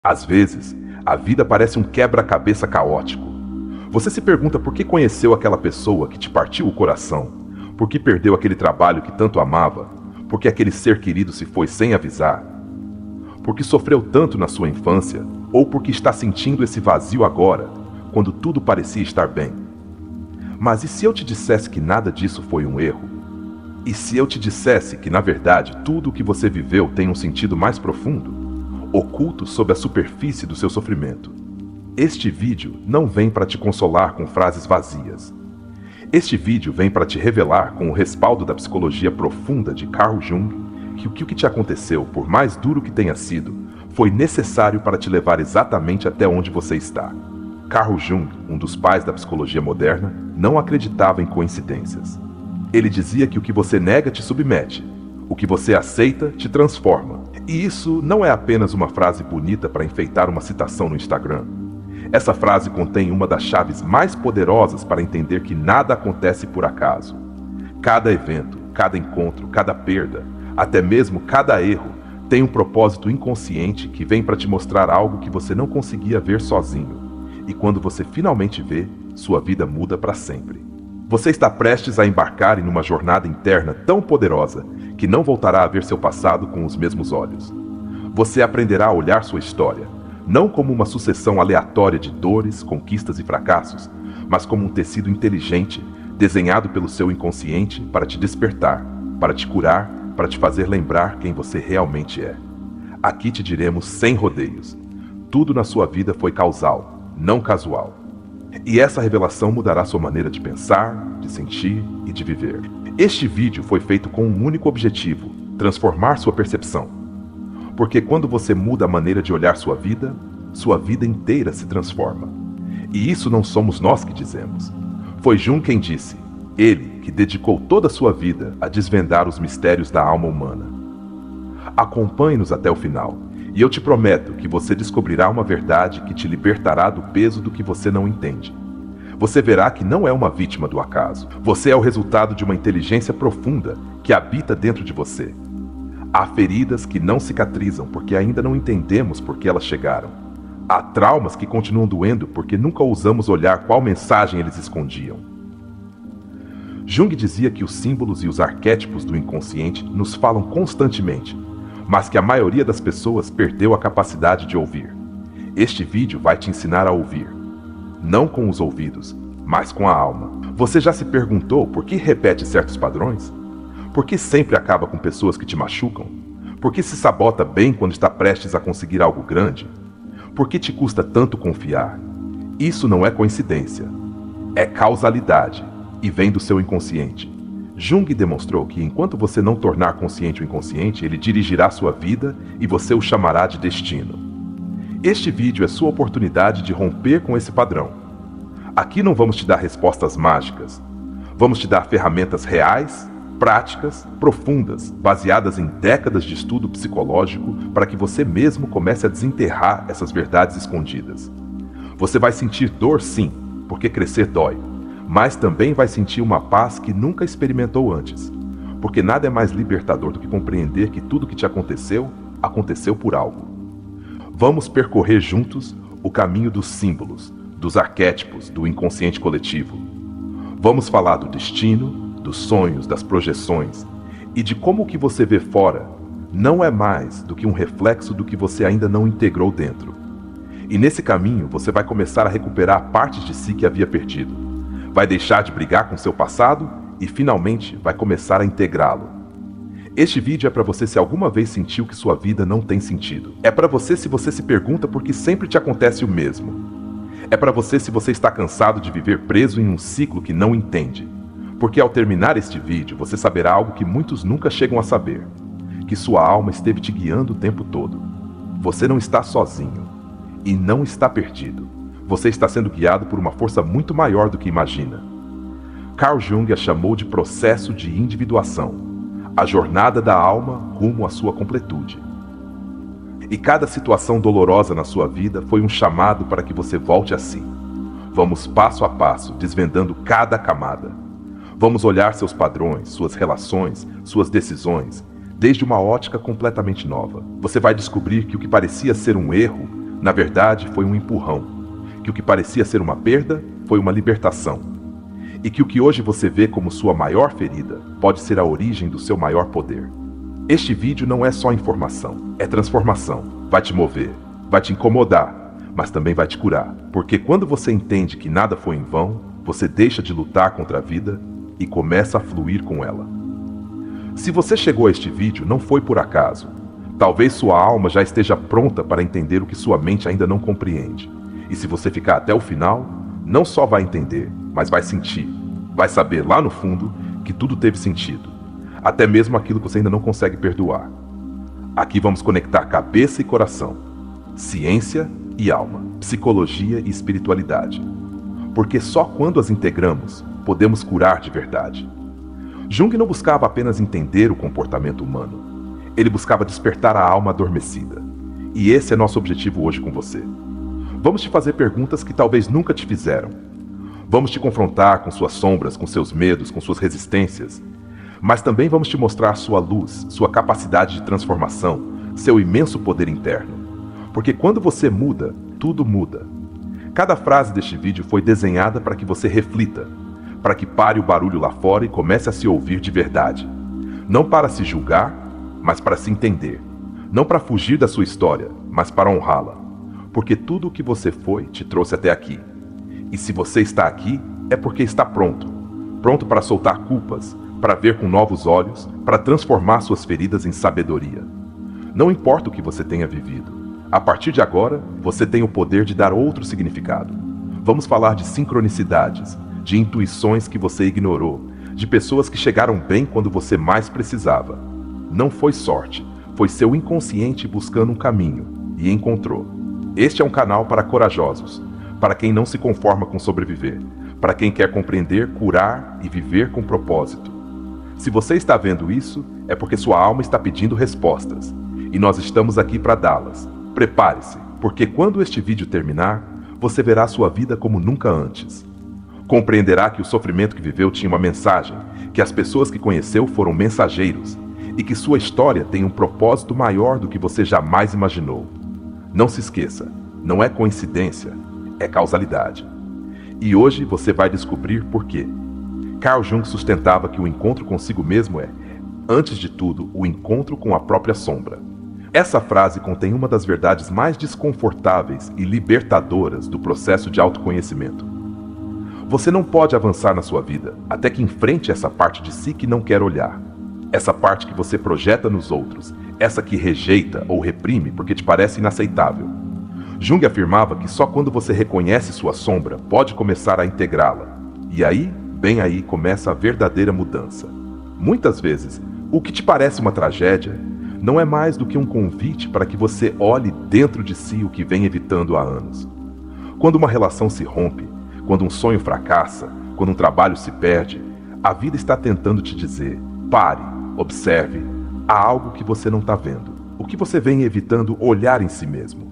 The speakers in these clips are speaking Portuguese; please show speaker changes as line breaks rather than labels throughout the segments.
Às vezes, a vida parece um quebra-cabeça caótico. Você se pergunta por que conheceu aquela pessoa que te partiu o coração, por que perdeu aquele trabalho que tanto amava, por que aquele ser querido se foi sem avisar, por que sofreu tanto na sua infância, ou por que está sentindo esse vazio agora, quando tudo parecia estar bem. Mas e se eu te dissesse que nada disso foi um erro? E se eu te dissesse que, na verdade, tudo o que você viveu tem um sentido mais profundo, oculto sob a superfície do seu sofrimento? Este vídeo não vem para te consolar com frases vazias. Este vídeo vem para te revelar, com o respaldo da psicologia profunda de Carl Jung, que o que te aconteceu, por mais duro que tenha sido, foi necessário para te levar exatamente até onde você está. Carl Jung, um dos pais da psicologia moderna, não acreditava em coincidências. Ele dizia que o que você nega te submete, o que você aceita te transforma. E isso não é apenas uma frase bonita para enfeitar uma citação no Instagram. Essa frase contém uma das chaves mais poderosas para entender que nada acontece por acaso. Cada evento, cada encontro, cada perda, até mesmo cada erro, tem um propósito inconsciente que vem para te mostrar algo que você não conseguia ver sozinho. E quando você finalmente vê, sua vida muda para sempre. Você está prestes a embarcar em uma jornada interna tão poderosa que não voltará a ver seu passado com os mesmos olhos. Você aprenderá a olhar sua história, não como uma sucessão aleatória de dores, conquistas e fracassos, mas como um tecido inteligente, desenhado pelo seu inconsciente para te despertar, para te curar, para te fazer lembrar quem você realmente é. Aqui te diremos sem rodeios. Tudo na sua vida foi causal, não casual. E essa revelação mudará sua maneira de pensar, de sentir e de viver. Este vídeo foi feito com um único objetivo: transformar sua percepção. Porque quando você muda a maneira de olhar sua vida inteira se transforma. E isso não somos nós que dizemos. Foi Jung quem disse, ele que dedicou toda a sua vida a desvendar os mistérios da alma humana. Acompanhe-nos até o final. E eu te prometo que você descobrirá uma verdade que te libertará do peso do que você não entende. Você verá que não é uma vítima do acaso. Você é o resultado de uma inteligência profunda que habita dentro de você. Há feridas que não cicatrizam porque ainda não entendemos por que elas chegaram. Há traumas que continuam doendo porque nunca ousamos olhar qual mensagem eles escondiam. Jung dizia que os símbolos e os arquétipos do inconsciente nos falam constantemente, mas que a maioria das pessoas perdeu a capacidade de ouvir. Este vídeo vai te ensinar a ouvir, não com os ouvidos, mas com a alma. Você já se perguntou por que repete certos padrões? Por que sempre acaba com pessoas que te machucam? Por que se sabota bem quando está prestes a conseguir algo grande? Por que te custa tanto confiar? Isso não é coincidência, é causalidade e vem do seu inconsciente. Jung demonstrou que enquanto você não tornar consciente o inconsciente, ele dirigirá sua vida e você o chamará de destino. Este vídeo é sua oportunidade de romper com esse padrão. Aqui não vamos te dar respostas mágicas. Vamos te dar ferramentas reais, práticas, profundas, baseadas em décadas de estudo psicológico para que você mesmo comece a desenterrar essas verdades escondidas. Você vai sentir dor sim, porque crescer dói. Mas também vai sentir uma paz que nunca experimentou antes, porque nada é mais libertador do que compreender que tudo que te aconteceu, aconteceu por algo. Vamos percorrer juntos o caminho dos símbolos, dos arquétipos, do inconsciente coletivo. Vamos falar do destino, dos sonhos, das projeções e de como o que você vê fora não é mais do que um reflexo do que você ainda não integrou dentro. E nesse caminho você vai começar a recuperar partes de si que havia perdido. Vai deixar de brigar com seu passado e finalmente vai começar a integrá-lo. Este vídeo é para você se alguma vez sentiu que sua vida não tem sentido. É para você se você se pergunta por que sempre te acontece o mesmo. É para você se você está cansado de viver preso em um ciclo que não entende. Porque ao terminar este vídeo você saberá algo que muitos nunca chegam a saber. Que sua alma esteve te guiando o tempo todo. Você não está sozinho e não está perdido. Você está sendo guiado por uma força muito maior do que imagina. Carl Jung a chamou de processo de individuação, a jornada da alma rumo à sua completude. E cada situação dolorosa na sua vida foi um chamado para que você volte a si. Vamos passo a passo, desvendando cada camada. Vamos olhar seus padrões, suas relações, suas decisões, desde uma ótica completamente nova. Você vai descobrir que o que parecia ser um erro Na verdade, foi um empurrão, que o que parecia ser uma perda foi uma libertação, e que o que hoje você vê como sua maior ferida pode ser a origem do seu maior poder. Este vídeo não é só informação, é transformação. Vai te mover, vai te incomodar, mas também vai te curar, porque quando você entende que nada foi em vão, você deixa de lutar contra a vida e começa a fluir com ela. Se você chegou a este vídeo, não foi por acaso. Talvez sua alma já esteja pronta para entender o que sua mente ainda não compreende. E se você ficar até o final, não só vai entender, mas vai sentir, vai saber lá no fundo que tudo teve sentido, até mesmo aquilo que você ainda não consegue perdoar. Aqui vamos conectar cabeça e coração, ciência e alma, psicologia e espiritualidade. Porque só quando as integramos, podemos curar de verdade. Jung não buscava apenas entender o comportamento humano. Ele buscava despertar a alma adormecida. E esse é nosso objetivo hoje com você. Vamos te fazer perguntas que talvez nunca te fizeram. Vamos te confrontar com suas sombras, com seus medos, com suas resistências. Mas também vamos te mostrar sua luz, sua capacidade de transformação, seu imenso poder interno. Porque quando você muda, tudo muda. Cada frase deste vídeo foi desenhada para que você reflita, para que pare o barulho lá fora e comece a se ouvir de verdade. Não para se julgar, mas para se entender. Não para fugir da sua história, mas para honrá-la. Porque tudo o que você foi te trouxe até aqui. E se você está aqui, é porque está pronto. Pronto para soltar culpas, para ver com novos olhos, para transformar suas feridas em sabedoria. Não importa o que você tenha vivido. A partir de agora, você tem o poder de dar outro significado. Vamos falar de sincronicidades, de intuições que você ignorou, de pessoas que chegaram bem quando você mais precisava. Não foi sorte, foi seu inconsciente buscando um caminho, e encontrou. Este é um canal para corajosos, para quem não se conforma com sobreviver, para quem quer compreender, curar e viver com propósito. Se você está vendo isso, é porque sua alma está pedindo respostas, e nós estamos aqui para dá-las. Prepare-se, porque quando este vídeo terminar, você verá sua vida como nunca antes. Compreenderá que o sofrimento que viveu tinha uma mensagem, que as pessoas que conheceu foram mensageiros, e que sua história tem um propósito maior do que você jamais imaginou. Não se esqueça, não é coincidência, é causalidade. E hoje você vai descobrir por quê. Carl Jung sustentava que o encontro consigo mesmo é, antes de tudo, o encontro com a própria sombra. Essa frase contém uma das verdades mais desconfortáveis e libertadoras do processo de autoconhecimento. Você não pode avançar na sua vida até que enfrente essa parte de si que não quer olhar. Essa parte que você projeta nos outros, essa que rejeita ou reprime porque te parece inaceitável. Jung afirmava que só quando você reconhece sua sombra pode começar a integrá-la. E aí, bem aí, começa a verdadeira mudança. Muitas vezes, o que te parece uma tragédia não é mais do que um convite para que você olhe dentro de si o que vem evitando há anos. Quando uma relação se rompe, quando um sonho fracassa, quando um trabalho se perde, a vida está tentando te dizer: pare, observe, há algo que você não está vendo, o que você vem evitando olhar em si mesmo.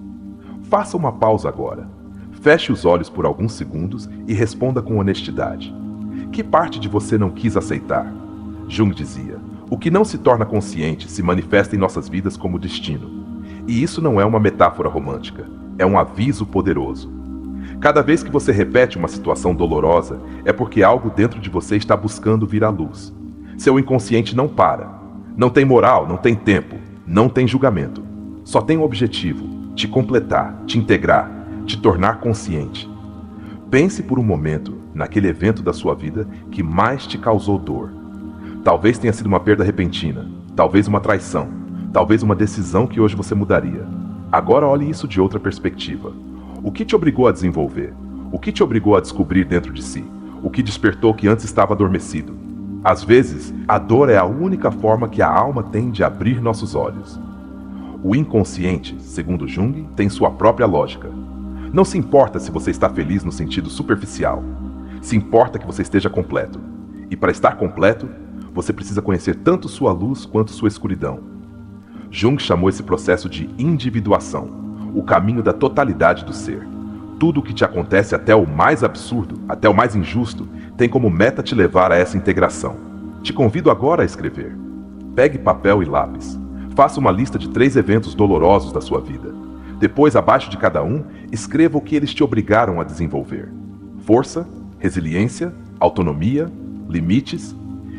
Faça uma pausa agora, feche os olhos por alguns segundos e responda com honestidade. Que parte de você não quis aceitar? Jung dizia: o que não se torna consciente se manifesta em nossas vidas como destino. E isso não é uma metáfora romântica, é um aviso poderoso. Cada vez que você repete uma situação dolorosa, é porque algo dentro de você está buscando vir à luz. Seu inconsciente não para. Não tem moral, não tem tempo, não tem julgamento. Só tem um objetivo: te completar, te integrar, te tornar consciente. Pense por um momento naquele evento da sua vida que mais te causou dor. Talvez tenha sido uma perda repentina, talvez uma traição, talvez uma decisão que hoje você mudaria. Agora olhe isso de outra perspectiva. O que te obrigou a desenvolver? O que te obrigou a descobrir dentro de si? O que despertou que antes estava adormecido? Às vezes, a dor é a única forma que a alma tem de abrir nossos olhos. O inconsciente, segundo Jung, tem sua própria lógica. Não se importa se você está feliz no sentido superficial. Se importa que você esteja completo. E para estar completo, você precisa conhecer tanto sua luz quanto sua escuridão. Jung chamou esse processo de individuação, o caminho da totalidade do ser. Tudo o que te acontece, até o mais absurdo, até o mais injusto, tem como meta te levar a essa integração. Te convido agora a escrever. Pegue papel e lápis. Faça uma lista de 3 eventos dolorosos da sua vida. Depois, abaixo de cada um, escreva o que eles te obrigaram a desenvolver: força, resiliência, autonomia, limites.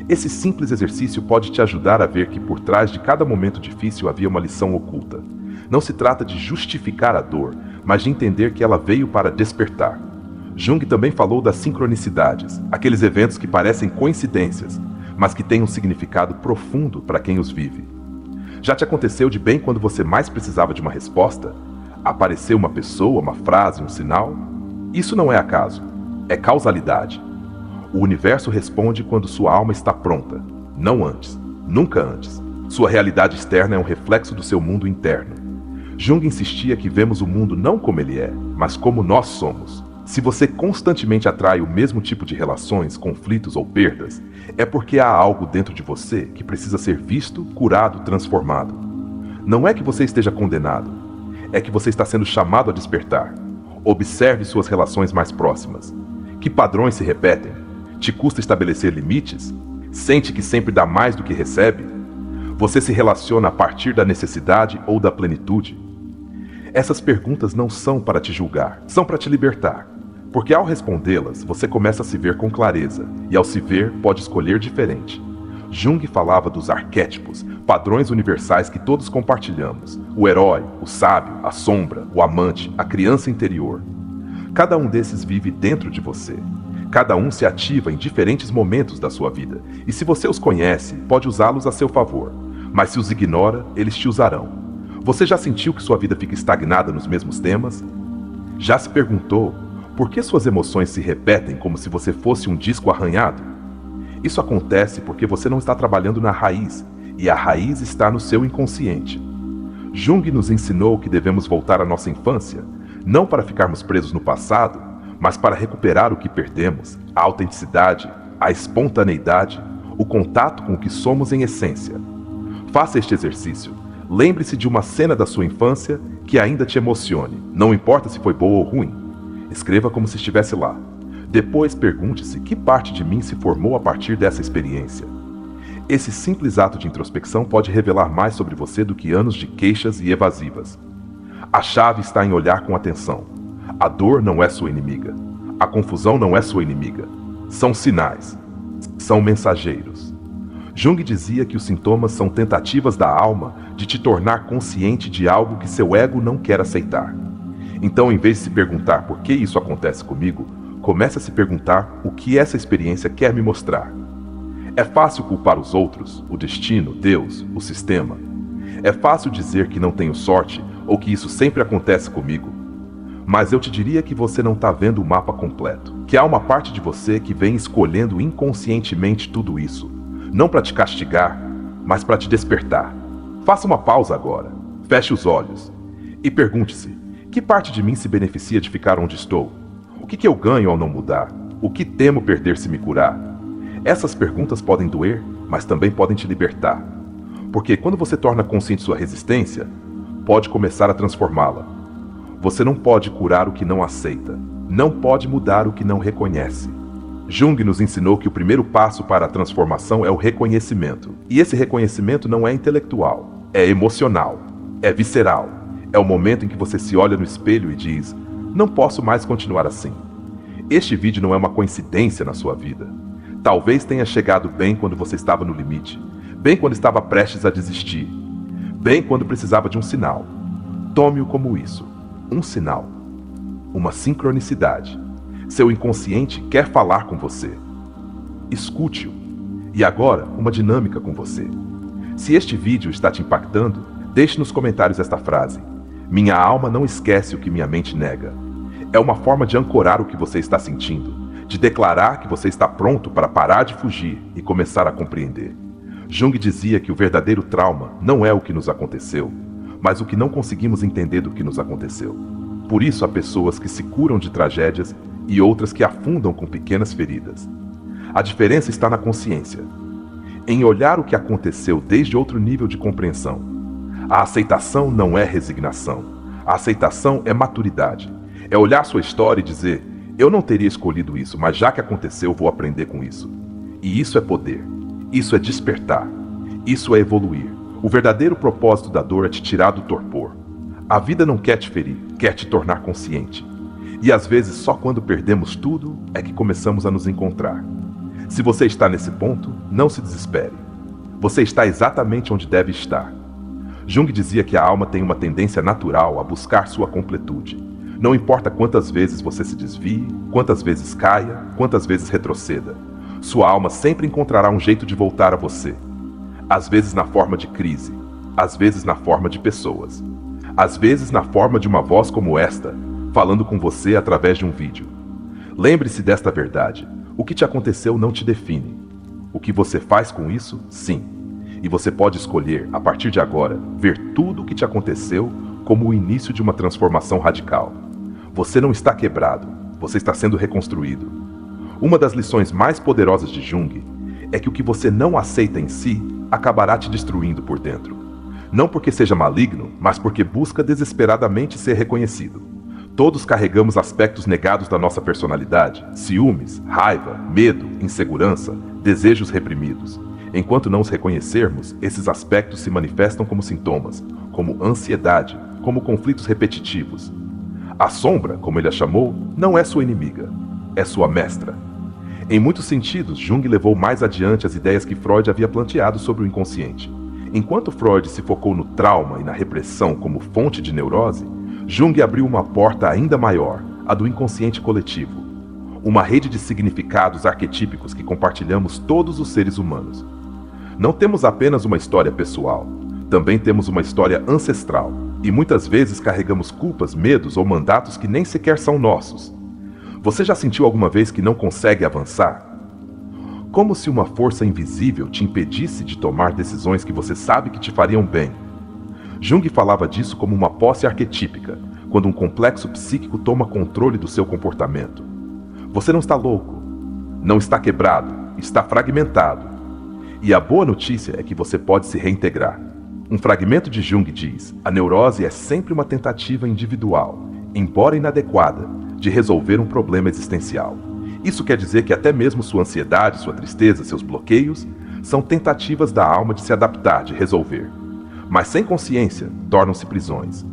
Esse simples exercício pode te ajudar a ver que por trás de cada momento difícil havia uma lição oculta. Não se trata de justificar a dor, mas de entender que ela veio para despertar. Jung também falou das sincronicidades, aqueles eventos que parecem coincidências, mas que têm um significado profundo para quem os vive. Já te aconteceu de bem quando você mais precisava de uma resposta? Apareceu uma pessoa, uma frase, um sinal? Isso não é acaso, é causalidade. O universo responde quando sua alma está pronta, não antes, nunca antes. Sua realidade externa é um reflexo do seu mundo interno. Jung insistia que vemos o mundo não como ele é, mas como nós somos. Se você constantemente atrai o mesmo tipo de relações, conflitos ou perdas, é porque há algo dentro de você que precisa ser visto, curado, transformado. Não é que você esteja condenado, é que você está sendo chamado a despertar. Observe suas relações mais próximas. Que padrões se repetem? Te custa estabelecer limites? Sente que sempre dá mais do que recebe? Você se relaciona a partir da necessidade ou da plenitude? Essas perguntas não são para te julgar, são para te libertar. Porque ao respondê-las, você começa a se ver com clareza, e ao se ver, pode escolher diferente. Jung falava dos arquétipos, padrões universais que todos compartilhamos: o herói, o sábio, a sombra, o amante, a criança interior. Cada um desses vive dentro de você. Cada um se ativa em diferentes momentos da sua vida, e se você os conhece, pode usá-los a seu favor. Mas se os ignora, eles te usarão. Você já sentiu que sua vida fica estagnada nos mesmos temas? Já se perguntou por que suas emoções se repetem como se você fosse um disco arranhado? Isso acontece porque você não está trabalhando na raiz, e a raiz está no seu inconsciente. Jung nos ensinou que devemos voltar à nossa infância, não para ficarmos presos no passado, mas para recuperar o que perdemos: a autenticidade, a espontaneidade, o contato com o que somos em essência. Faça este exercício. Lembre-se de uma cena da sua infância que ainda te emocione, não importa se foi boa ou ruim. Escreva como se estivesse lá. Depois pergunte-se que parte de mim se formou a partir dessa experiência. Esse simples ato de introspecção pode revelar mais sobre você do que anos de queixas e evasivas. A chave está em olhar com atenção. A dor não é sua inimiga. A confusão não é sua inimiga. São sinais. São mensageiros. Jung dizia que os sintomas são tentativas da alma de te tornar consciente de algo que seu ego não quer aceitar. Então, em vez de se perguntar por que isso acontece comigo, comece a se perguntar o que essa experiência quer me mostrar. É fácil culpar os outros, o destino, Deus, o sistema. É fácil dizer que não tenho sorte ou que isso sempre acontece comigo. Mas eu te diria que você não está vendo o mapa completo, que há uma parte de você que vem escolhendo inconscientemente tudo isso, não para te castigar, mas para te despertar. Faça uma pausa agora, feche os olhos e pergunte-se: que parte de mim se beneficia de ficar onde estou? O que eu ganho ao não mudar? O que temo perder se me curar? Essas perguntas podem doer, mas também podem te libertar. Porque quando você torna consciente sua resistência, pode começar a transformá-la. Você não pode curar o que não aceita, não pode mudar o que não reconhece. Jung nos ensinou que o primeiro passo para a transformação é o reconhecimento. E esse reconhecimento não é intelectual, é emocional, é visceral. É o momento em que você se olha no espelho e diz: não posso mais continuar assim. Este vídeo não é uma coincidência na sua vida. Talvez tenha chegado bem quando você estava no limite, bem quando estava prestes a desistir, bem quando precisava de um sinal. Tome-o como isso, um sinal, uma sincronicidade. Seu inconsciente quer falar com você. Escute-o. E agora, uma dinâmica com você. Se este vídeo está te impactando, deixe nos comentários esta frase: minha alma não esquece o que minha mente nega. É uma forma de ancorar o que você está sentindo, de declarar que você está pronto para parar de fugir e começar a compreender. Jung dizia que o verdadeiro trauma não é o que nos aconteceu, mas o que não conseguimos entender do que nos aconteceu. Por isso há pessoas que se curam de tragédias e outras que afundam com pequenas feridas. A diferença está na consciência, em olhar o que aconteceu desde outro nível de compreensão. A aceitação não é resignação. A aceitação é maturidade. É olhar sua história e dizer: eu não teria escolhido isso, mas já que aconteceu, vou aprender com isso. E isso é poder. Isso é despertar. Isso é evoluir. O verdadeiro propósito da dor é te tirar do torpor. A vida não quer te ferir, quer te tornar consciente. E às vezes só quando perdemos tudo é que começamos a nos encontrar. Se você está nesse ponto, não se desespere. Você está exatamente onde deve estar. Jung dizia que a alma tem uma tendência natural a buscar sua completude. Não importa quantas vezes você se desvie, quantas vezes caia, quantas vezes retroceda. Sua alma sempre encontrará um jeito de voltar a você. Às vezes na forma de crise, às vezes na forma de pessoas. Às vezes na forma de uma voz como esta, falando com você através de um vídeo. Lembre-se desta verdade. O que te aconteceu não te define. O que você faz com isso, sim. E você pode escolher, a partir de agora, ver tudo o que te aconteceu como o início de uma transformação radical. Você não está quebrado, você está sendo reconstruído. Uma das lições mais poderosas de Jung é que o que você não aceita em si acabará te destruindo por dentro. Não porque seja maligno, mas porque busca desesperadamente ser reconhecido. Todos carregamos aspectos negados da nossa personalidade: ciúmes, raiva, medo, insegurança, desejos reprimidos. Enquanto não os reconhecermos, esses aspectos se manifestam como sintomas, como ansiedade, como conflitos repetitivos. A sombra, como ele a chamou, não é sua inimiga, é sua mestra. Em muitos sentidos, Jung levou mais adiante as ideias que Freud havia planteado sobre o inconsciente. Enquanto Freud se focou no trauma e na repressão como fonte de neurose, Jung abriu uma porta ainda maior, a do inconsciente coletivo. Uma rede de significados arquetípicos que compartilhamos todos os seres humanos. Não temos apenas uma história pessoal, também temos uma história ancestral, e muitas vezes carregamos culpas, medos ou mandatos que nem sequer são nossos. Você já sentiu alguma vez que não consegue avançar? Como se uma força invisível te impedisse de tomar decisões que você sabe que te fariam bem. Jung falava disso como uma posse arquetípica, quando um complexo psíquico toma controle do seu comportamento. Você não está louco, não está quebrado, está fragmentado. E a boa notícia é que você pode se reintegrar. Um fragmento de Jung diz: a neurose é sempre uma tentativa individual, embora inadequada, de resolver um problema existencial. Isso quer dizer que até mesmo sua ansiedade, sua tristeza, seus bloqueios, são tentativas da alma de se adaptar, de resolver. Mas sem consciência, tornam-se prisões.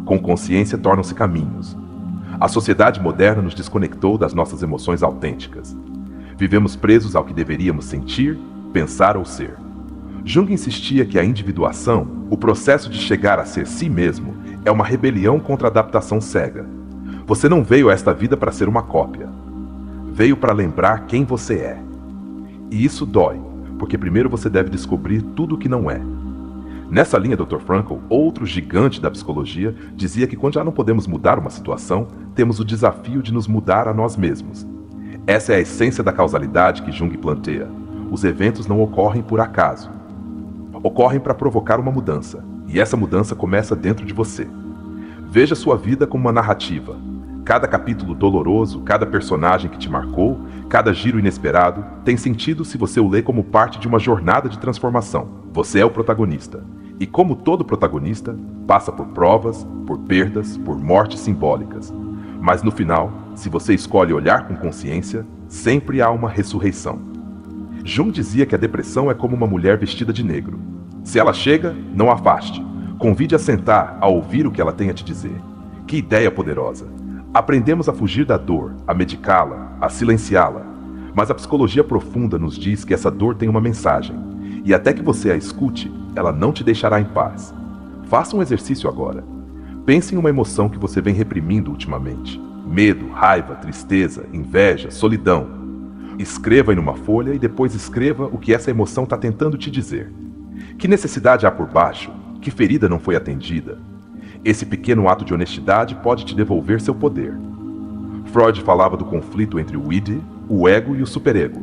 Com consciência, tornam-se caminhos. A sociedade moderna nos desconectou das nossas emoções autênticas. Vivemos presos ao que deveríamos sentir, pensar ou ser. Jung insistia que a individuação, o processo de chegar a ser si mesmo, é uma rebelião contra a adaptação cega. Você não veio a esta vida para ser uma cópia. Veio para lembrar quem você é. E isso dói, porque primeiro você deve descobrir tudo o que não é. Nessa linha, Dr. Frankl, outro gigante da psicologia, dizia que quando já não podemos mudar uma situação, temos o desafio de nos mudar a nós mesmos. Essa é a essência da causalidade que Jung planteia. Os eventos não ocorrem por acaso. Ocorrem para provocar uma mudança, e essa mudança começa dentro de você. Veja sua vida como uma narrativa. Cada capítulo doloroso, cada personagem que te marcou, cada giro inesperado, tem sentido se você o lê como parte de uma jornada de transformação. Você é o protagonista. E como todo protagonista, passa por provas, por perdas, por mortes simbólicas. Mas no final, se você escolhe olhar com consciência, sempre há uma ressurreição. Jung dizia que a depressão é como uma mulher vestida de negro. Se ela chega, não afaste. Convide a sentar, a ouvir o que ela tem a te dizer. Que ideia poderosa! Aprendemos a fugir da dor, a medicá-la, a silenciá-la. Mas a psicologia profunda nos diz que essa dor tem uma mensagem. E até que você a escute, ela não te deixará em paz. Faça um exercício agora. Pense em uma emoção que você vem reprimindo ultimamente. Medo, raiva, tristeza, inveja, solidão. Escreva em uma folha e depois escreva o que essa emoção está tentando te dizer. Que necessidade há por baixo? Que ferida não foi atendida? Esse pequeno ato de honestidade pode te devolver seu poder. Freud falava do conflito entre o id, o ego e o superego.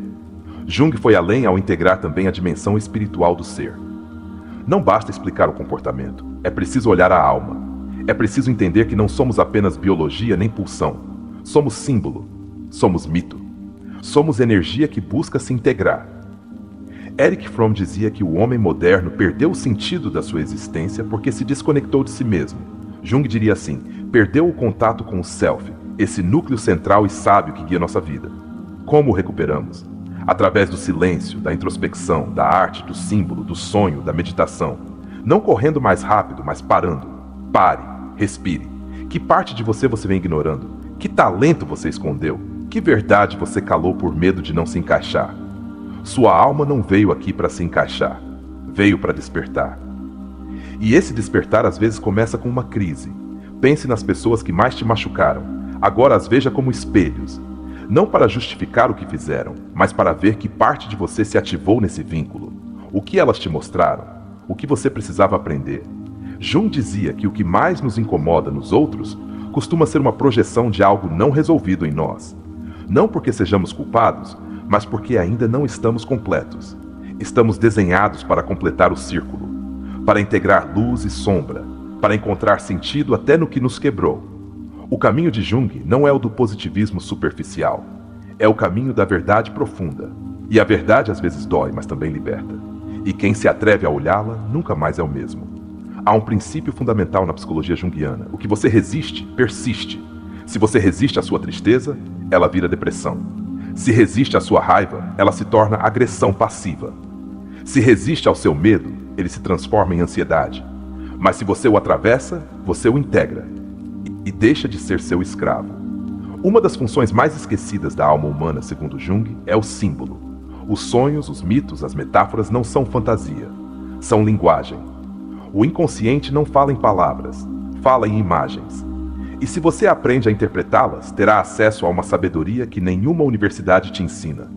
Jung foi além ao integrar também a dimensão espiritual do ser. Não basta explicar o comportamento, é preciso olhar a alma. É preciso entender que não somos apenas biologia nem pulsão. Somos símbolo, somos mito. Somos energia que busca se integrar. Erich Fromm dizia que o homem moderno perdeu o sentido da sua existência porque se desconectou de si mesmo. Jung diria assim: perdeu o contato com o self, esse núcleo central e sábio que guia nossa vida. Como o recuperamos? Através do silêncio, da introspecção, da arte, do símbolo, do sonho, da meditação. Não correndo mais rápido, mas parando. Pare. Respire. Que parte de você vem ignorando? Que talento você escondeu? Que verdade você calou por medo de não se encaixar? Sua alma não veio aqui para se encaixar. Veio para despertar. E esse despertar às vezes começa com uma crise. Pense nas pessoas que mais te machucaram. Agora as veja como espelhos. Não para justificar o que fizeram, mas para ver que parte de você se ativou nesse vínculo. O que elas te mostraram? O que você precisava aprender? Jung dizia que o que mais nos incomoda nos outros costuma ser uma projeção de algo não resolvido em nós. Não porque sejamos culpados, mas porque ainda não estamos completos. Estamos desenhados para completar o círculo, para integrar luz e sombra, para encontrar sentido até no que nos quebrou. O caminho de Jung não é o do positivismo superficial, é o caminho da verdade profunda. E a verdade às vezes dói, mas também liberta. E quem se atreve a olhá-la nunca mais é o mesmo. Há um princípio fundamental na psicologia junguiana: o que você resiste, persiste. Se você resiste à sua tristeza, ela vira depressão. Se resiste à sua raiva, ela se torna agressão passiva. Se resiste ao seu medo, ele se transforma em ansiedade. Mas se você o atravessa, você o integra e deixa de ser seu escravo. Uma das funções mais esquecidas da alma humana, segundo Jung, é o símbolo. Os sonhos, os mitos, as metáforas não são fantasia, são linguagem. O inconsciente não fala em palavras, fala em imagens. E se você aprende a interpretá-las, terá acesso a uma sabedoria que nenhuma universidade te ensina.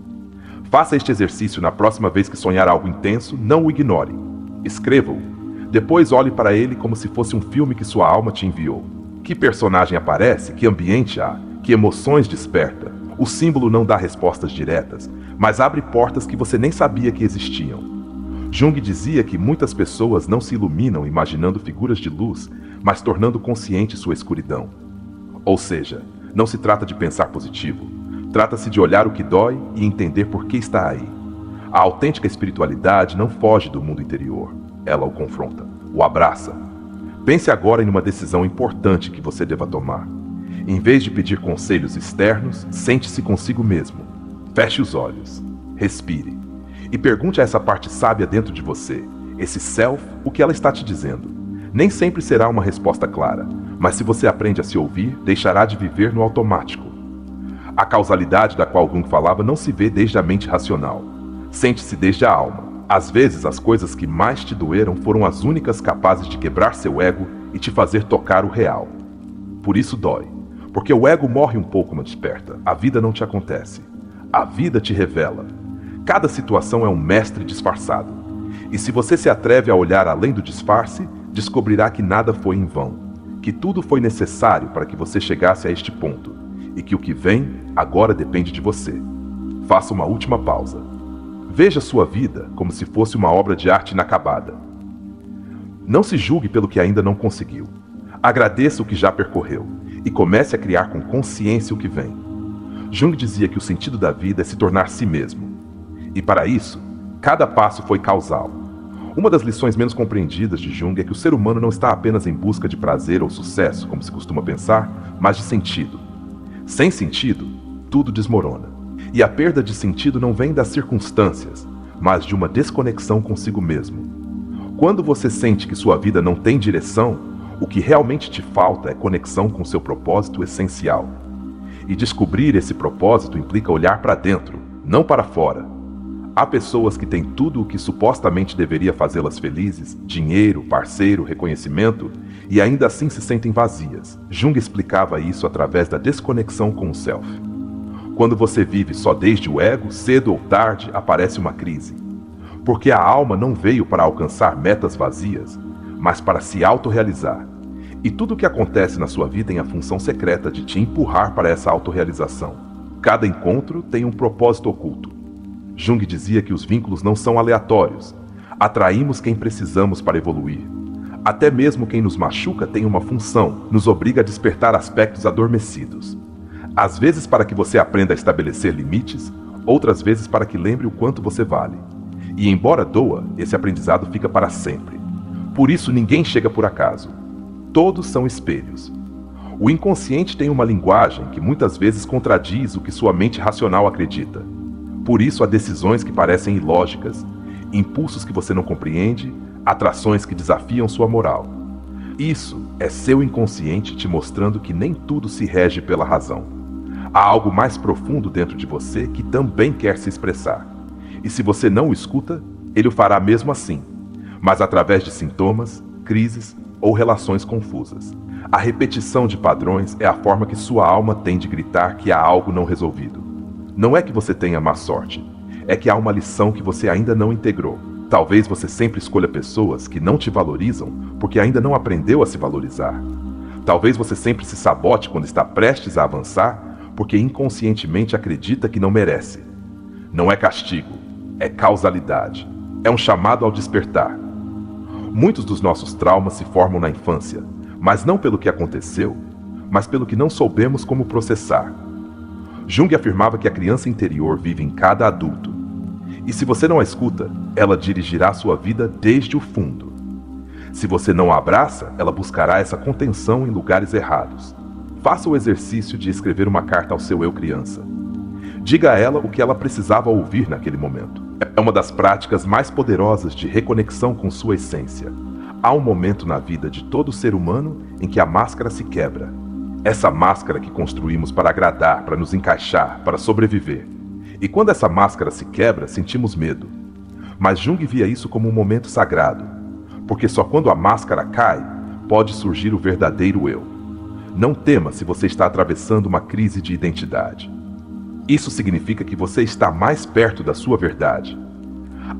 Faça este exercício na próxima vez que sonhar algo intenso, não o ignore. Escreva-o. Depois olhe para ele como se fosse um filme que sua alma te enviou. Que personagem aparece? Que ambiente há? Que emoções desperta? O símbolo não dá respostas diretas, mas abre portas que você nem sabia que existiam. Jung dizia que muitas pessoas não se iluminam imaginando figuras de luz, mas tornando consciente sua escuridão. Ou seja, não se trata de pensar positivo, trata-se de olhar o que dói e entender por que está aí. A autêntica espiritualidade não foge do mundo interior, ela o confronta, o abraça. Pense agora em uma decisão importante que você deva tomar. Em vez de pedir conselhos externos, sente-se consigo mesmo. Feche os olhos, respire. E pergunte a essa parte sábia dentro de você, esse self, o que ela está te dizendo. Nem sempre será uma resposta clara, mas se você aprende a se ouvir, deixará de viver no automático. A causalidade da qual Jung falava não se vê desde a mente racional. Sente-se desde a alma. Às vezes, as coisas que mais te doeram foram as únicas capazes de quebrar seu ego e te fazer tocar o real. Por isso dói. Porque o ego morre um pouco, mas desperta. A vida não te acontece. A vida te revela. Cada situação é um mestre disfarçado. E se você se atreve a olhar além do disfarce, descobrirá que nada foi em vão, que tudo foi necessário para que você chegasse a este ponto, e que o que vem agora depende de você. Faça uma última pausa. Veja sua vida como se fosse uma obra de arte inacabada. Não se julgue pelo que ainda não conseguiu. Agradeça o que já percorreu e comece a criar com consciência o que vem. Jung dizia que o sentido da vida é se tornar si mesmo. E para isso, cada passo foi causal. Uma das lições menos compreendidas de Jung é que o ser humano não está apenas em busca de prazer ou sucesso, como se costuma pensar, mas de sentido. Sem sentido, tudo desmorona. E a perda de sentido não vem das circunstâncias, mas de uma desconexão consigo mesmo. Quando você sente que sua vida não tem direção, o que realmente te falta é conexão com seu propósito essencial. E descobrir esse propósito implica olhar para dentro, não para fora. Há pessoas que têm tudo o que supostamente deveria fazê-las felizes, dinheiro, parceiro, reconhecimento, e ainda assim se sentem vazias. Jung explicava isso através da desconexão com o self. Quando você vive só desde o ego, cedo ou tarde aparece uma crise. Porque a alma não veio para alcançar metas vazias, mas para se autorrealizar. E tudo o que acontece na sua vida tem a função secreta de te empurrar para essa autorrealização. Cada encontro tem um propósito oculto. Jung dizia que os vínculos não são aleatórios. Atraímos quem precisamos para evoluir. Até mesmo quem nos machuca tem uma função, nos obriga a despertar aspectos adormecidos. Às vezes para que você aprenda a estabelecer limites, outras vezes para que lembre o quanto você vale. E embora doa, esse aprendizado fica para sempre. Por isso ninguém chega por acaso. Todos são espelhos. O inconsciente tem uma linguagem que muitas vezes contradiz o que sua mente racional acredita. Por isso há decisões que parecem ilógicas, impulsos que você não compreende, atrações que desafiam sua moral. Isso É seu inconsciente te mostrando que nem tudo se rege pela razão. Há algo mais profundo dentro de você que também quer se expressar. E se você não o escuta, ele o fará mesmo assim, mas através de sintomas, crises ou relações confusas. A repetição de padrões é a forma que sua alma tem de gritar que há algo não resolvido. Não é que você tenha má sorte, é que há uma lição que você ainda não integrou. Talvez você sempre escolha pessoas que não te valorizam porque ainda não aprendeu a se valorizar. Talvez você sempre se sabote quando está prestes a avançar porque inconscientemente acredita que não merece. Não é castigo, é causalidade. É um chamado ao despertar. Muitos dos nossos traumas se formam na infância, mas não pelo que aconteceu, mas pelo que não soubemos como processar. Jung afirmava que a criança interior vive em cada adulto. E se você não a escuta, ela dirigirá sua vida desde o fundo. Se você não a abraça, ela buscará essa contenção em lugares errados. Faça o exercício de escrever uma carta ao seu eu criança. Diga a ela o que ela precisava ouvir naquele momento. É uma das práticas mais poderosas de reconexão com sua essência. Há um momento na vida de todo ser humano em que a máscara se quebra. Essa máscara que construímos para agradar, para nos encaixar, para sobreviver. E quando essa máscara se quebra, sentimos medo. Mas Jung via isso como um momento sagrado, porque só quando a máscara cai, pode surgir o verdadeiro eu. Não tema se você está atravessando uma crise de identidade. Isso significa que você está mais perto da sua verdade.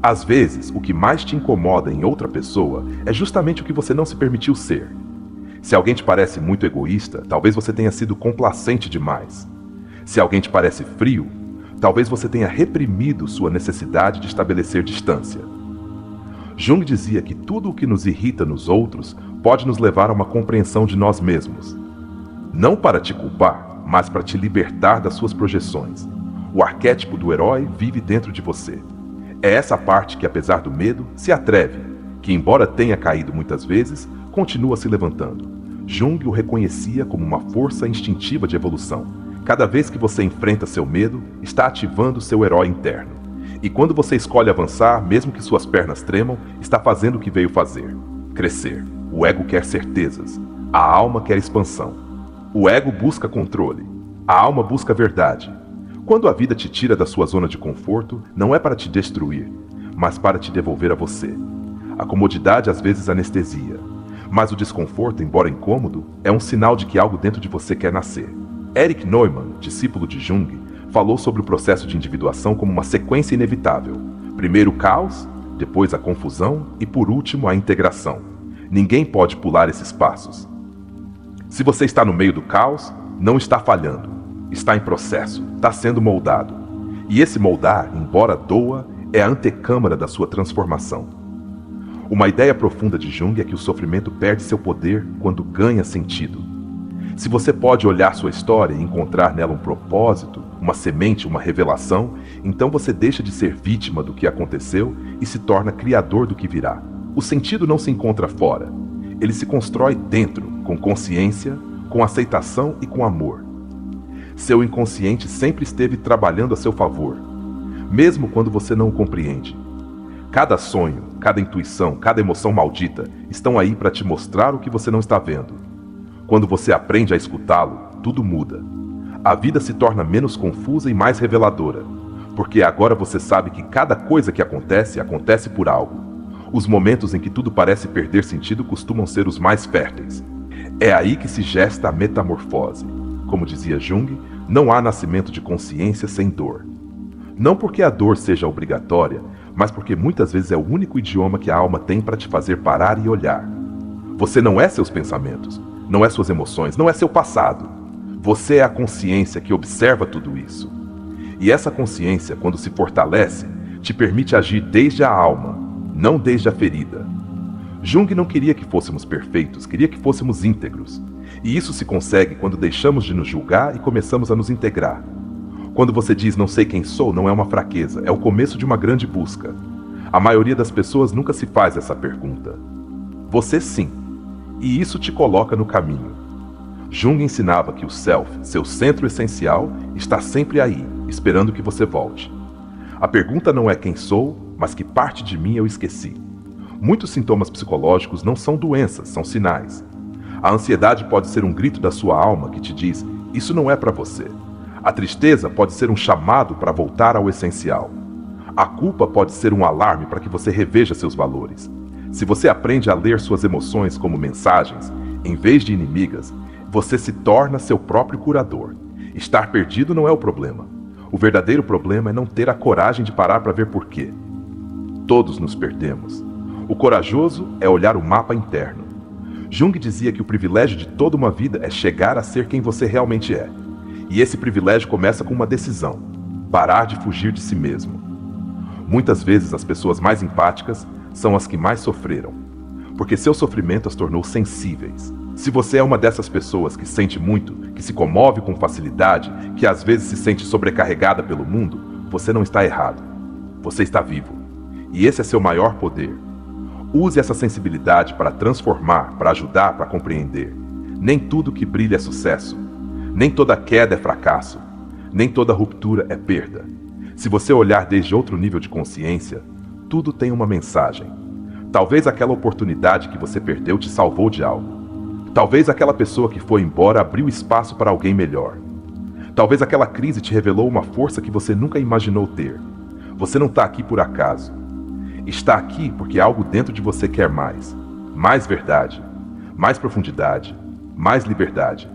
Às vezes, o que mais te incomoda em outra pessoa é justamente o que você não se permitiu ser. Se alguém te parece muito egoísta, talvez você tenha sido complacente demais. Se alguém te parece frio, talvez você tenha reprimido sua necessidade de estabelecer distância. Jung dizia que tudo o que nos irrita nos outros pode nos levar a uma compreensão de nós mesmos. Não para te culpar, mas para te libertar das suas projeções. O arquétipo do herói vive dentro de você. É essa parte que, apesar do medo, se atreve, que, embora tenha caído muitas vezes, continua se levantando. Jung o reconhecia como uma força instintiva de evolução. Cada vez que você enfrenta seu medo, está ativando seu herói interno. E quando você escolhe avançar, mesmo que suas pernas tremam, está fazendo o que veio fazer: crescer. O ego quer certezas. A alma quer expansão. O ego busca controle. A alma busca verdade. Quando a vida te tira da sua zona de conforto, não é para te destruir, mas para te devolver a você. A comodidade às vezes anestesia, mas o desconforto, embora incômodo, é um sinal de que algo dentro de você quer nascer. Erich Neumann, discípulo de Jung, falou sobre o processo de individuação como uma sequência inevitável. Primeiro o caos, depois a confusão e por último a integração. Ninguém pode pular esses passos. Se você está no meio do caos, não está falhando. Está em processo, está sendo moldado. E esse moldar, embora doa, é a antecâmara da sua transformação. Uma ideia profunda de Jung é que o sofrimento perde seu poder quando ganha sentido. Se você pode olhar sua história e encontrar nela um propósito, uma semente, uma revelação, então você deixa de ser vítima do que aconteceu e se torna criador do que virá. O sentido não se encontra fora. Ele se constrói dentro, com consciência, com aceitação e com amor. Seu inconsciente sempre esteve trabalhando a seu favor, mesmo quando você não o compreende. Cada sonho, cada intuição, cada emoção maldita estão aí para te mostrar o que você não está vendo. Quando você aprende a escutá-lo, tudo muda. A vida se torna menos confusa e mais reveladora, porque agora você sabe que cada coisa que acontece, acontece por algo. Os momentos em que tudo parece perder sentido costumam ser os mais férteis. É aí que se gesta a metamorfose. Como dizia Jung, não há nascimento de consciência sem dor. Não porque a dor seja obrigatória, mas porque muitas vezes é o único idioma que a alma tem para te fazer parar e olhar. Você não é seus pensamentos, não é suas emoções, não é seu passado. Você é a consciência que observa tudo isso. E essa consciência, quando se fortalece, te permite agir desde a alma, não desde a ferida. Jung não queria que fôssemos perfeitos, queria que fôssemos íntegros. E isso se consegue quando deixamos de nos julgar e começamos a nos integrar. Quando você diz não sei quem sou, não é uma fraqueza, é o começo de uma grande busca. A maioria das pessoas nunca se faz essa pergunta. Você sim. E isso te coloca no caminho. Jung ensinava que o Self, seu centro essencial, está sempre aí, esperando que você volte. A pergunta não é quem sou, mas que parte de mim eu esqueci. Muitos sintomas psicológicos não são doenças, são sinais. A ansiedade pode ser um grito da sua alma que te diz: isso não é para você. A tristeza pode ser um chamado para voltar ao essencial. A culpa pode ser um alarme para que você reveja seus valores. Se você aprende a ler suas emoções como mensagens, em vez de inimigas, você se torna seu próprio curador. Estar perdido não é o problema. O verdadeiro problema é não ter a coragem de parar para ver por quê. Todos nos perdemos. O corajoso é olhar o mapa interno. Jung dizia que o privilégio de toda uma vida é chegar a ser quem você realmente é. E esse privilégio começa com uma decisão: parar de fugir de si mesmo. Muitas vezes as pessoas mais empáticas são as que mais sofreram, porque seu sofrimento as tornou sensíveis. Se você é uma dessas pessoas que sente muito, que se comove com facilidade, que às vezes se sente sobrecarregada pelo mundo, você não está errado. Você está vivo. E esse é seu maior poder. Use essa sensibilidade para transformar, para ajudar, para compreender. Nem tudo que brilha é sucesso. Nem toda queda é fracasso. Nem toda ruptura é perda. Se você olhar desde outro nível de consciência, tudo tem uma mensagem. Talvez aquela oportunidade que você perdeu te salvou de algo. Talvez aquela pessoa que foi embora abriu espaço para alguém melhor. Talvez aquela crise te revelou uma força que você nunca imaginou ter. Você não está aqui por acaso. Está aqui porque algo dentro de você quer mais. Mais verdade, mais profundidade, mais liberdade.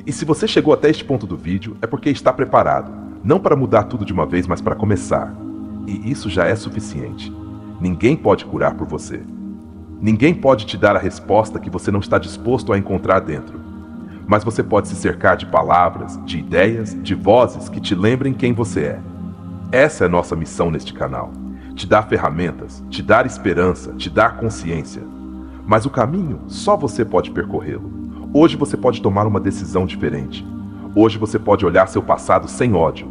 E se você chegou até este ponto do vídeo, é porque está preparado. Não para mudar tudo de uma vez, mas para começar. E isso já é suficiente. Ninguém pode curar por você. Ninguém pode te dar a resposta que você não está disposto a encontrar dentro. Mas você pode se cercar de palavras, de ideias, de vozes que te lembrem quem você é. Essa é nossa missão neste canal. Te dar ferramentas, te dar esperança, te dar consciência. Mas o caminho, só você pode percorrê-lo. Hoje você pode tomar uma decisão diferente. Hoje você pode olhar seu passado sem ódio.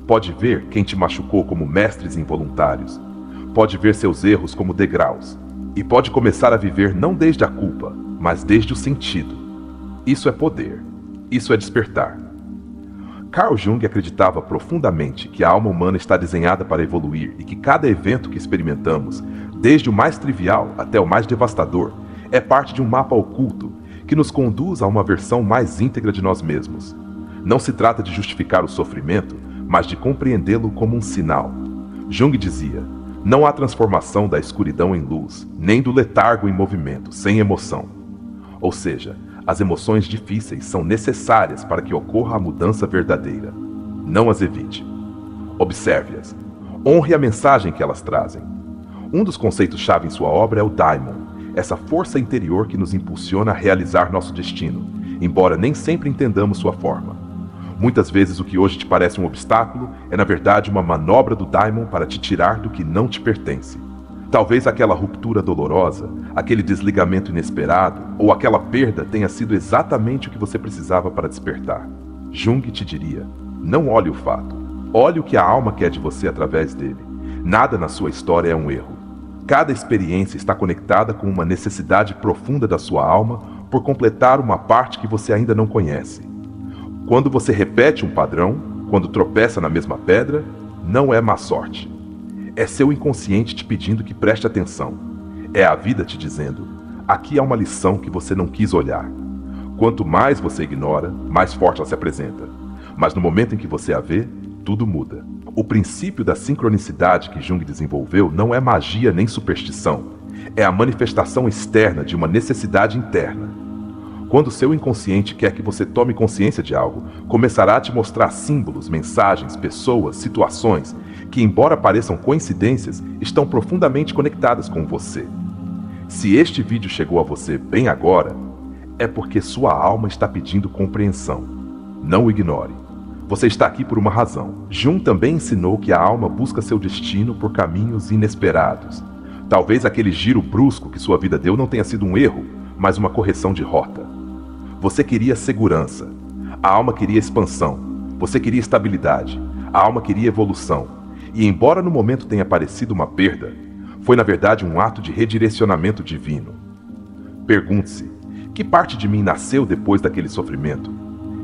Pode ver quem te machucou como mestres involuntários. Pode ver seus erros como degraus. E pode começar a viver não desde a culpa, mas desde o sentido. Isso é poder. Isso é despertar. Carl Jung acreditava profundamente que a alma humana está desenhada para evoluir e que cada evento que experimentamos, desde o mais trivial até o mais devastador, é parte de um mapa oculto que nos conduz a uma versão mais íntegra de nós mesmos. Não se trata de justificar o sofrimento, mas de compreendê-lo como um sinal. Jung dizia: não há transformação da escuridão em luz, nem do letargo em movimento, sem emoção. Ou seja, as emoções difíceis são necessárias para que ocorra a mudança verdadeira. Não as evite. Observe-as. Honre a mensagem que elas trazem. Um dos conceitos-chave em sua obra é o Daimon, essa força interior que nos impulsiona a realizar nosso destino, embora nem sempre entendamos sua forma. Muitas vezes o que hoje te parece um obstáculo é na verdade uma manobra do Daimon para te tirar do que não te pertence. Talvez aquela ruptura dolorosa, aquele desligamento inesperado ou aquela perda tenha sido exatamente o que você precisava para despertar. Jung te diria: não olhe o fato, olhe o que a alma quer de você através dele. Nada na sua história é um erro. Cada experiência está conectada com uma necessidade profunda da sua alma por completar uma parte que você ainda não conhece. Quando você repete um padrão, quando tropeça na mesma pedra, não é má sorte. É seu inconsciente te pedindo que preste atenção. É a vida te dizendo: aqui há uma lição que você não quis olhar. Quanto mais você ignora, mais forte ela se apresenta. Mas no momento em que você a vê, tudo muda. O princípio da sincronicidade que Jung desenvolveu não é magia nem superstição. É a manifestação externa de uma necessidade interna. Quando seu inconsciente quer que você tome consciência de algo, começará a te mostrar símbolos, mensagens, pessoas, situações que, embora pareçam coincidências, estão profundamente conectadas com você. Se este vídeo chegou a você bem agora, é porque sua alma está pedindo compreensão. Não o ignore. Você está aqui por uma razão. Jung também ensinou que a alma busca seu destino por caminhos inesperados. Talvez aquele giro brusco que sua vida deu não tenha sido um erro, mas uma correção de rota. Você queria segurança. A alma queria expansão. Você queria estabilidade. A alma queria evolução. E embora no momento tenha parecido uma perda, foi na verdade um ato de redirecionamento divino. Pergunte-se: que parte de mim nasceu depois daquele sofrimento?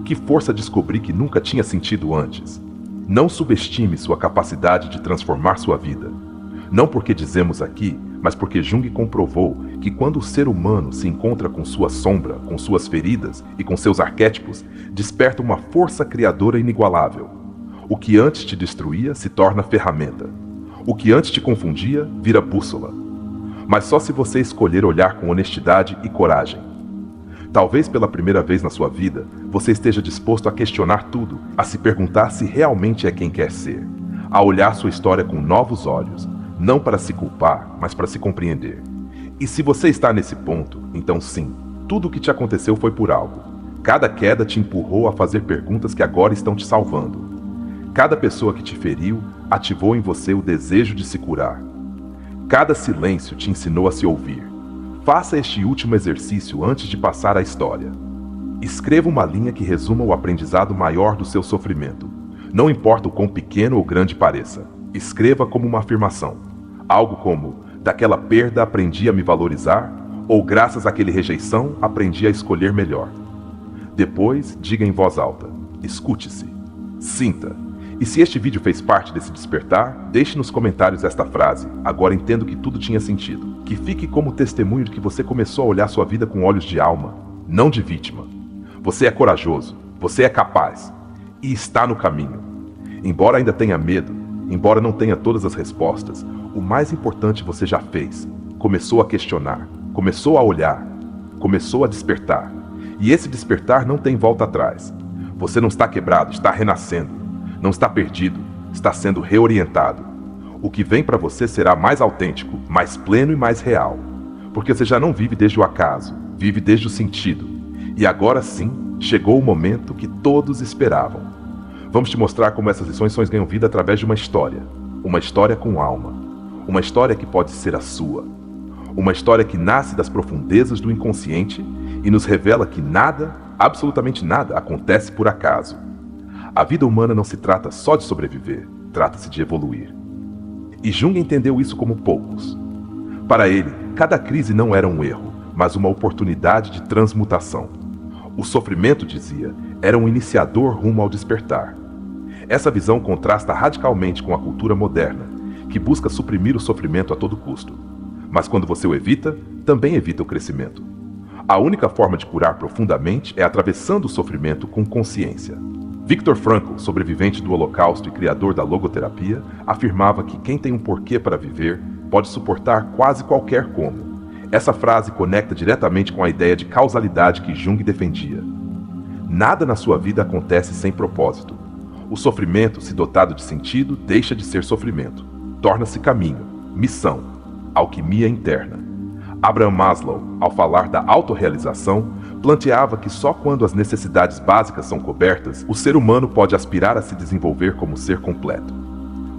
Que força descobri que nunca tinha sentido antes? Não subestime sua capacidade de transformar sua vida. Não porque dizemos aqui, mas porque Jung comprovou que quando o ser humano se encontra com sua sombra, com suas feridas e com seus arquétipos, desperta uma força criadora inigualável. O que antes te destruía se torna ferramenta. O que antes te confundia vira bússola. Mas só se você escolher olhar com honestidade e coragem. Talvez pela primeira vez na sua vida, você esteja disposto a questionar tudo, a se perguntar se realmente é quem quer ser, a olhar sua história com novos olhos, não para se culpar, mas para se compreender. E se você está nesse ponto, então sim, tudo o que te aconteceu foi por algo. Cada queda te empurrou a fazer perguntas que agora estão te salvando. Cada pessoa que te feriu ativou em você o desejo de se curar. Cada silêncio te ensinou a se ouvir. Faça este último exercício antes de passar à história. Escreva uma linha que resuma o aprendizado maior do seu sofrimento. Não importa o quão pequeno ou grande pareça. Escreva como uma afirmação. Algo como, daquela perda aprendi a me valorizar, ou graças àquela rejeição aprendi a escolher melhor. Depois, diga em voz alta. Escute-se. Sinta. E se este vídeo fez parte desse despertar, deixe nos comentários esta frase. Agora entendo que tudo tinha sentido. Que fique como testemunho de que você começou a olhar sua vida com olhos de alma, não de vítima. Você é corajoso, você é capaz e está no caminho. Embora ainda tenha medo, embora não tenha todas as respostas, o mais importante você já fez. Começou a questionar, começou a olhar, começou a despertar. E esse despertar não tem volta atrás. Você não está quebrado, está renascendo. Não está perdido, está sendo reorientado. O que vem para você será mais autêntico, mais pleno e mais real. Porque você já não vive desde o acaso, vive desde o sentido. E agora sim, chegou o momento que todos esperavam. Vamos te mostrar como essas lições ganham vida através de uma história com alma. Uma história que pode ser a sua. Uma história que nasce das profundezas do inconsciente e nos revela que nada, absolutamente nada, acontece por acaso. A vida humana não se trata só de sobreviver, trata-se de evoluir. E Jung entendeu isso como poucos. Para ele, cada crise não era um erro, mas uma oportunidade de transmutação. O sofrimento, dizia, era um iniciador rumo ao despertar. Essa visão contrasta radicalmente com a cultura moderna, que busca suprimir o sofrimento a todo custo. Mas quando você o evita, também evita o crescimento. A única forma de curar profundamente é atravessando o sofrimento com consciência. Viktor Frankl, sobrevivente do Holocausto e criador da logoterapia, afirmava que quem tem um porquê para viver pode suportar quase qualquer como. Essa frase conecta diretamente com a ideia de causalidade que Jung defendia. Nada na sua vida acontece sem propósito. O sofrimento, se dotado de sentido, deixa de ser sofrimento. Torna-se caminho, missão, alquimia interna. Abraham Maslow, ao falar da autorrealização, planteava que só quando as necessidades básicas são cobertas, o ser humano pode aspirar a se desenvolver como ser completo.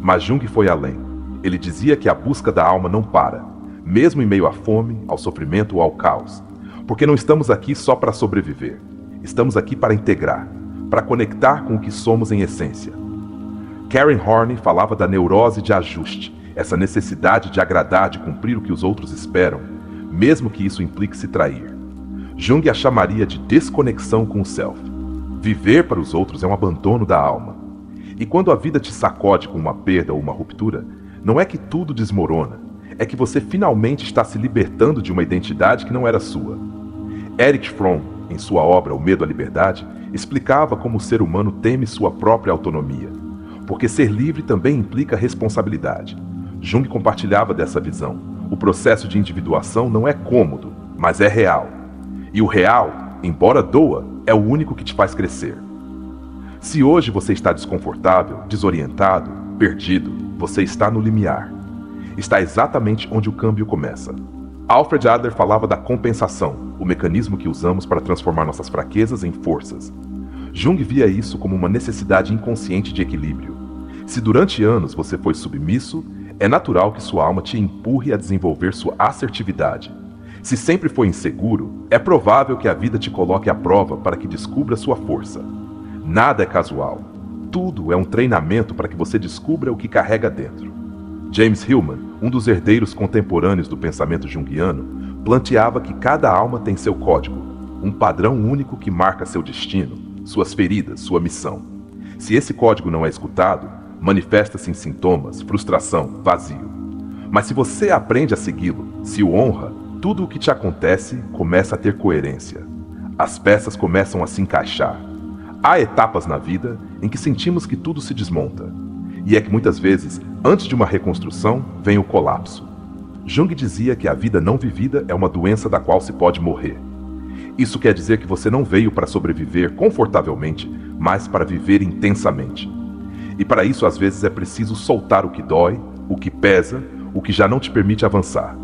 Mas Jung foi além. Ele dizia que a busca da alma não para, mesmo em meio à fome, ao sofrimento ou ao caos. Porque não estamos aqui só para sobreviver. Estamos aqui para integrar, para conectar com o que somos em essência. Karen Horney falava da neurose de ajuste, essa necessidade de agradar, de cumprir o que os outros esperam, mesmo que isso implique se trair. Jung a chamaria de desconexão com o self. Viver para os outros é um abandono da alma. E quando a vida te sacode com uma perda ou uma ruptura, não é que tudo desmorona, é que você finalmente está se libertando de uma identidade que não era sua. Erich Fromm, em sua obra O Medo à Liberdade, explicava como o ser humano teme sua própria autonomia, porque ser livre também implica responsabilidade. Jung compartilhava dessa visão. O processo de individuação não é cômodo, mas é real. E o real, embora doa, é o único que te faz crescer. Se hoje você está desconfortável, desorientado, perdido, você está no limiar. Está exatamente onde o câmbio começa. Alfred Adler falava da compensação, o mecanismo que usamos para transformar nossas fraquezas em forças. Jung via isso como uma necessidade inconsciente de equilíbrio. Se durante anos você foi submisso, é natural que sua alma te empurre a desenvolver sua assertividade. Se sempre foi inseguro, é provável que a vida te coloque à prova para que descubra sua força. Nada é casual. Tudo é um treinamento para que você descubra o que carrega dentro. James Hillman, um dos herdeiros contemporâneos do pensamento junguiano, planteava que cada alma tem seu código, um padrão único que marca seu destino, suas feridas, sua missão. Se esse código não é escutado, manifesta-se em sintomas, frustração, vazio. Mas se você aprende a segui-lo, se o honra, tudo o que te acontece começa a ter coerência. As peças começam a se encaixar. Há etapas na vida em que sentimos que tudo se desmonta. E é que muitas vezes, antes de uma reconstrução, vem o colapso. Jung dizia que a vida não vivida é uma doença da qual se pode morrer. Isso quer dizer que você não veio para sobreviver confortavelmente, mas para viver intensamente. E para isso, às vezes, é preciso soltar o que dói, o que pesa, o que já não te permite avançar.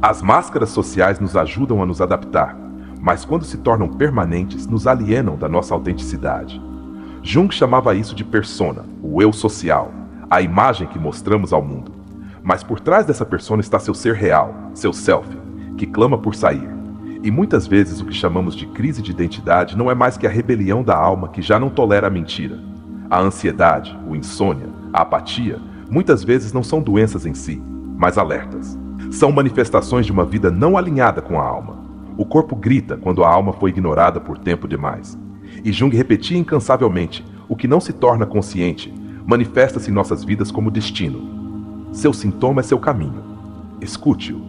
As máscaras sociais nos ajudam a nos adaptar, mas quando se tornam permanentes, nos alienam da nossa autenticidade. Jung chamava isso de persona, o eu social, a imagem que mostramos ao mundo. Mas por trás dessa persona está seu ser real, seu self, que clama por sair. E muitas vezes o que chamamos de crise de identidade não é mais que a rebelião da alma que já não tolera a mentira. A ansiedade, o insônia, a apatia, muitas vezes não são doenças em si, mas alertas. São manifestações de uma vida não alinhada com a alma. O corpo grita quando a alma foi ignorada por tempo demais. E Jung repetia incansavelmente: o que não se torna consciente manifesta-se em nossas vidas como destino. Seu sintoma é seu caminho. Escute-o.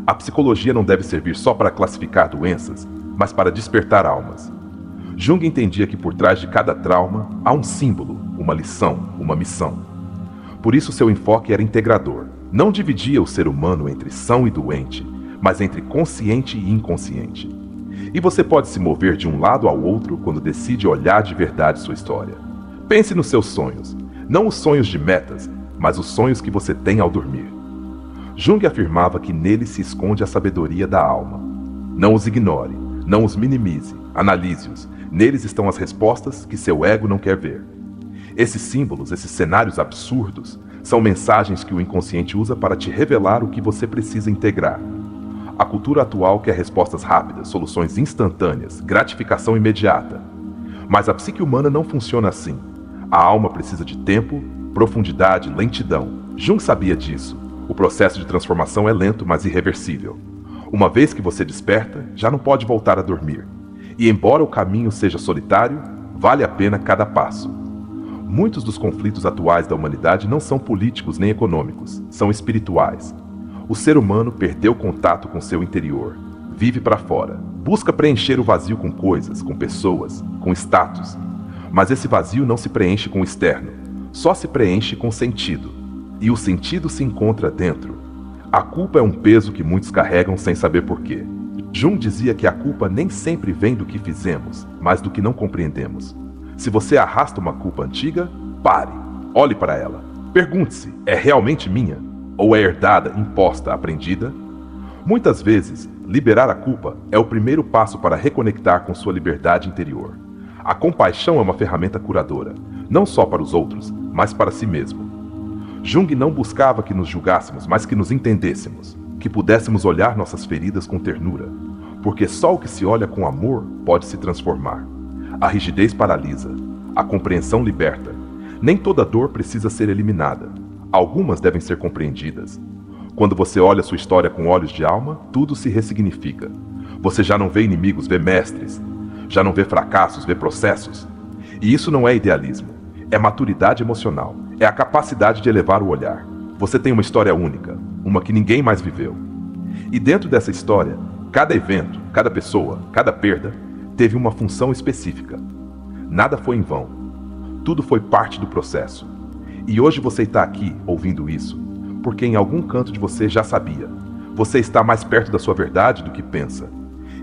A psicologia não deve servir só para classificar doenças, mas para despertar almas. Jung entendia que por trás de cada trauma há um símbolo, uma lição, uma missão. Por isso seu enfoque era integrador. Não dividia o ser humano entre são e doente, mas entre consciente e inconsciente. E você pode se mover de um lado ao outro quando decide olhar de verdade sua história. Pense nos seus sonhos, não os sonhos de metas, mas os sonhos que você tem ao dormir. Jung afirmava que neles se esconde a sabedoria da alma. Não os ignore, não os minimize, analise-os. Neles estão as respostas que seu ego não quer ver. Esses símbolos, esses cenários absurdos, são mensagens que o inconsciente usa para te revelar o que você precisa integrar. A cultura atual quer respostas rápidas, soluções instantâneas, gratificação imediata. Mas a psique humana não funciona assim. A alma precisa de tempo, profundidade, lentidão. Jung sabia disso. O processo de transformação é lento, mas irreversível. Uma vez que você desperta, já não pode voltar a dormir. E embora o caminho seja solitário, vale a pena cada passo. Muitos dos conflitos atuais da humanidade não são políticos nem econômicos, são espirituais. O ser humano perdeu contato com seu interior, vive para fora, busca preencher o vazio com coisas, com pessoas, com status. Mas esse vazio não se preenche com o externo, só se preenche com sentido. E o sentido se encontra dentro. A culpa é um peso que muitos carregam sem saber porquê. Jung dizia que a culpa nem sempre vem do que fizemos, mas do que não compreendemos. Se você arrasta uma culpa antiga, pare, olhe para ela. Pergunte-se, é realmente minha? Ou é herdada, imposta, aprendida? Muitas vezes, liberar a culpa é o primeiro passo para reconectar com sua liberdade interior. A compaixão é uma ferramenta curadora, não só para os outros, mas para si mesmo. Jung não buscava que nos julgássemos, mas que nos entendêssemos, que pudéssemos olhar nossas feridas com ternura, porque só o que se olha com amor pode se transformar. A rigidez paralisa, a compreensão liberta. Nem toda dor precisa ser eliminada. Algumas devem ser compreendidas. Quando você olha sua história com olhos de alma, tudo se ressignifica. Você já não vê inimigos, vê mestres. Já não vê fracassos, vê processos. E isso não é idealismo. É maturidade emocional. É a capacidade de elevar o olhar. Você tem uma história única, uma que ninguém mais viveu. E dentro dessa história, cada evento, cada pessoa, cada perda, teve uma função específica. Nada foi em vão. Tudo foi parte do processo. E hoje você está aqui ouvindo isso, porque em algum canto de você já sabia. Você está mais perto da sua verdade do que pensa.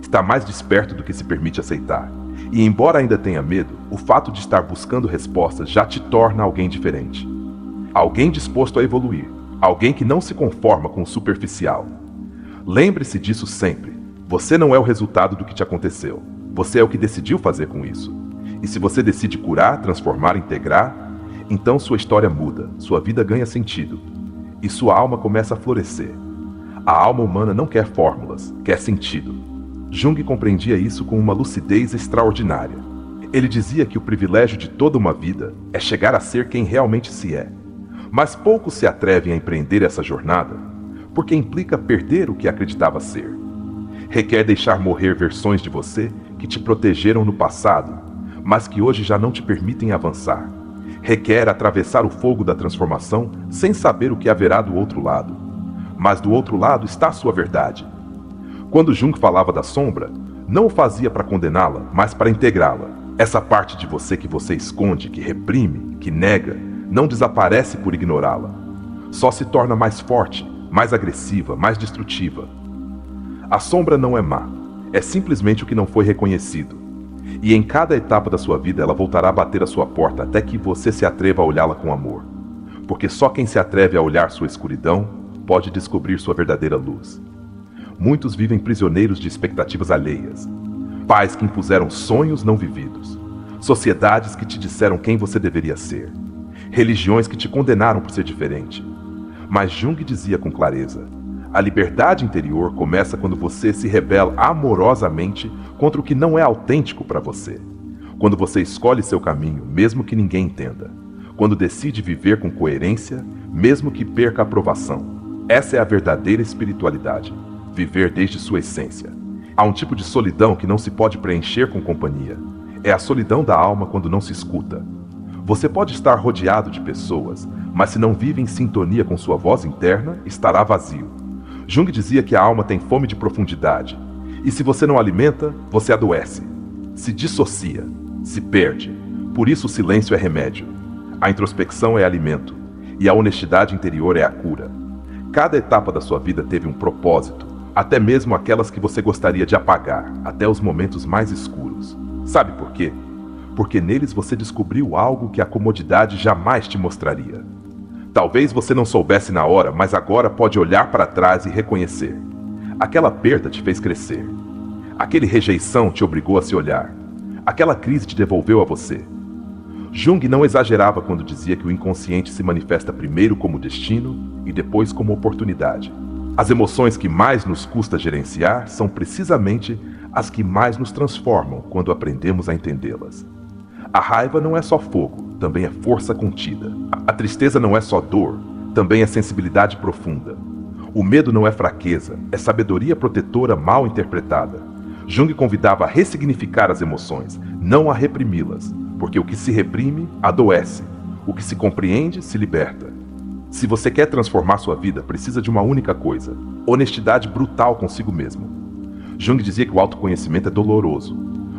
Está mais desperto do que se permite aceitar. E embora ainda tenha medo, o fato de estar buscando respostas já te torna alguém diferente. Alguém disposto a evoluir. Alguém que não se conforma com o superficial. Lembre-se disso sempre. Você não é o resultado do que te aconteceu. Você é o que decidiu fazer com isso. E se você decide curar, transformar, integrar, então sua história muda, sua vida ganha sentido. E sua alma começa a florescer. A alma humana não quer fórmulas, quer sentido. Jung compreendia isso com uma lucidez extraordinária. Ele dizia que o privilégio de toda uma vida é chegar a ser quem realmente se é. Mas poucos se atrevem a empreender essa jornada, porque implica perder o que acreditava ser. Requer deixar morrer versões de você que te protegeram no passado, mas que hoje já não te permitem avançar. Requer atravessar o fogo da transformação sem saber o que haverá do outro lado. mas do outro lado está a sua verdade. Quando Jung falava da sombra, não o fazia para condená-la, mas para integrá-la. Essa parte de você que você esconde, que reprime, que nega, não desaparece por ignorá-la. Só se torna mais forte, mais agressiva, mais destrutiva. A sombra não é má, é simplesmente o que não foi reconhecido. E em cada etapa da sua vida ela voltará a bater a sua porta até que você se atreva a olhá-la com amor. Porque só quem se atreve a olhar sua escuridão pode descobrir sua verdadeira luz. Muitos vivem prisioneiros de expectativas alheias. Pais que impuseram sonhos não vividos. Sociedades que te disseram quem você deveria ser. Religiões que te condenaram por ser diferente. Mas Jung dizia com clareza: a liberdade interior começa quando você se rebela amorosamente contra o que não é autêntico para você. Quando você escolhe seu caminho, mesmo que ninguém entenda. Quando decide viver com coerência, mesmo que perca a aprovação. Essa é a verdadeira espiritualidade. Viver desde sua essência. Há um tipo de solidão que não se pode preencher com companhia. É a solidão da alma quando não se escuta. Você pode estar rodeado de pessoas, mas se não vive em sintonia com sua voz interna, estará vazio. Jung dizia que a alma tem fome de profundidade, e se você não alimenta, você adoece, se dissocia, se perde. Por isso o silêncio é remédio, a introspecção é alimento, e a honestidade interior é a cura. Cada etapa da sua vida teve um propósito, até mesmo aquelas que você gostaria de apagar, até os momentos mais escuros. Sabe por quê? Porque neles você descobriu algo que a comodidade jamais te mostraria. Talvez você não soubesse na hora, mas agora pode olhar para trás e reconhecer. Aquela perda te fez crescer. Aquela rejeição te obrigou a se olhar. Aquela crise te devolveu a você. Jung não exagerava quando dizia que o inconsciente se manifesta primeiro como destino e depois como oportunidade. As emoções que mais nos custa gerenciar são precisamente as que mais nos transformam quando aprendemos a entendê-las. A raiva não é só fogo, também é força contida. A tristeza não é só dor, também é sensibilidade profunda. O medo não é fraqueza, é sabedoria protetora mal interpretada. Jung convidava a ressignificar as emoções, não a reprimi-las, porque o que se reprime, adoece. O que se compreende, se liberta. Se você quer transformar sua vida, precisa de uma única coisa: honestidade brutal consigo mesmo. Jung dizia que o autoconhecimento é doloroso,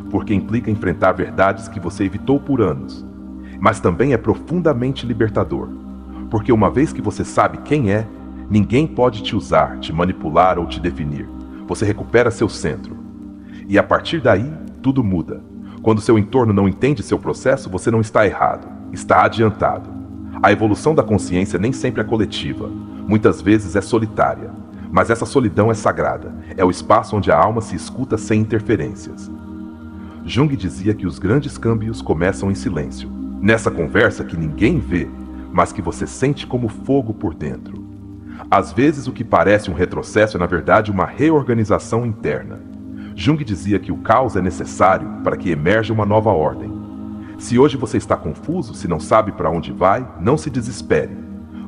porque implica enfrentar verdades que você evitou por anos. Mas também é profundamente libertador, porque uma vez que você sabe quem é, ninguém pode te usar, te manipular ou te definir. Você recupera seu centro. E a partir daí, tudo muda. Quando seu entorno não entende seu processo, você não está errado, está adiantado. A evolução da consciência nem sempre é coletiva, muitas vezes é solitária. Mas essa solidão é sagrada, é o espaço onde a alma se escuta sem interferências. Jung dizia que os grandes câmbios começam em silêncio, nessa conversa que ninguém vê, mas que você sente como fogo por dentro. Às vezes o que parece um retrocesso é na verdade uma reorganização interna. Jung dizia que o caos é necessário para que emerja uma nova ordem. Se hoje você está confuso, se não sabe para onde vai, não se desespere.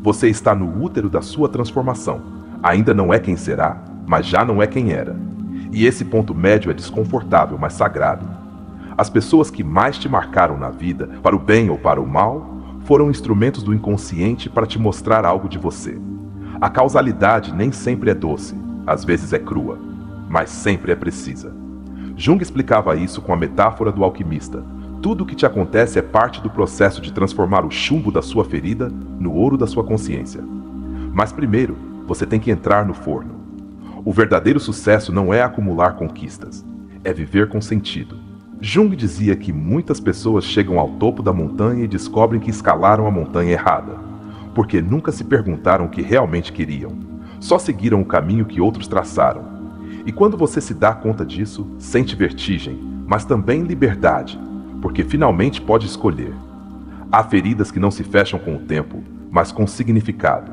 Você está no útero da sua transformação. Ainda não é quem será, mas já não é quem era. E esse ponto médio é desconfortável, mas sagrado. As pessoas que mais te marcaram na vida, para o bem ou para o mal, foram instrumentos do inconsciente para te mostrar algo de você. A causalidade nem sempre é doce, às vezes é crua, mas sempre é precisa. Jung explicava isso com a metáfora do alquimista. Tudo o que te acontece é parte do processo de transformar o chumbo da sua ferida no ouro da sua consciência. Mas primeiro, você tem que entrar no forno. O verdadeiro sucesso não é acumular conquistas, é viver com sentido. Jung dizia que muitas pessoas chegam ao topo da montanha e descobrem que escalaram a montanha errada, porque nunca se perguntaram o que realmente queriam, só seguiram o caminho que outros traçaram. E quando você se dá conta disso, sente vertigem, mas também liberdade, porque finalmente pode escolher. Há feridas que não se fecham com o tempo, mas com significado.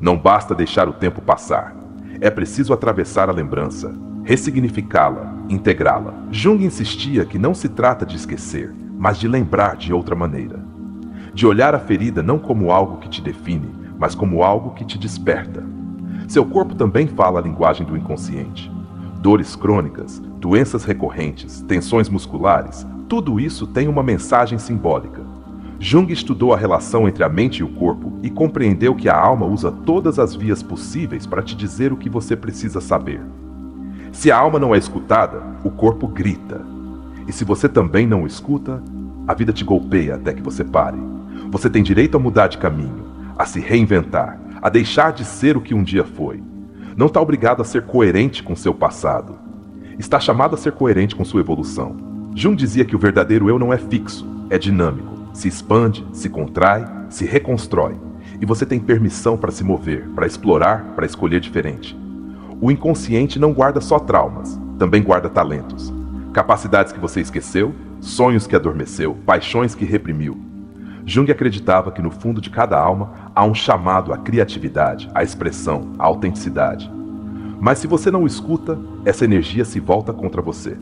Não basta deixar o tempo passar. É preciso atravessar a lembrança, ressignificá-la, integrá-la. Jung insistia que não se trata de esquecer, mas de lembrar de outra maneira. De olhar a ferida não como algo que te define, mas como algo que te desperta. Seu corpo também fala a linguagem do inconsciente. Dores crônicas, doenças recorrentes, tensões musculares, tudo isso tem uma mensagem simbólica. Jung estudou a relação entre a mente e o corpo e compreendeu que a alma usa todas as vias possíveis para te dizer o que você precisa saber. Se a alma não é escutada, o corpo grita. E se você também não o escuta, a vida te golpeia até que você pare. Você tem direito a mudar de caminho, a se reinventar, a deixar de ser o que um dia foi. Não está obrigado a ser coerente com seu passado. Está chamado a ser coerente com sua evolução. Jung dizia que o verdadeiro eu não é fixo, é dinâmico. Se expande, se contrai, se reconstrói. E você tem permissão para se mover, para explorar, para escolher diferente. O inconsciente não guarda só traumas, também guarda talentos. Capacidades que você esqueceu, sonhos que adormeceu, paixões que reprimiu. Jung acreditava que no fundo de cada alma há um chamado à criatividade, à expressão, à autenticidade. Mas se você não o escuta, essa energia se volta contra você.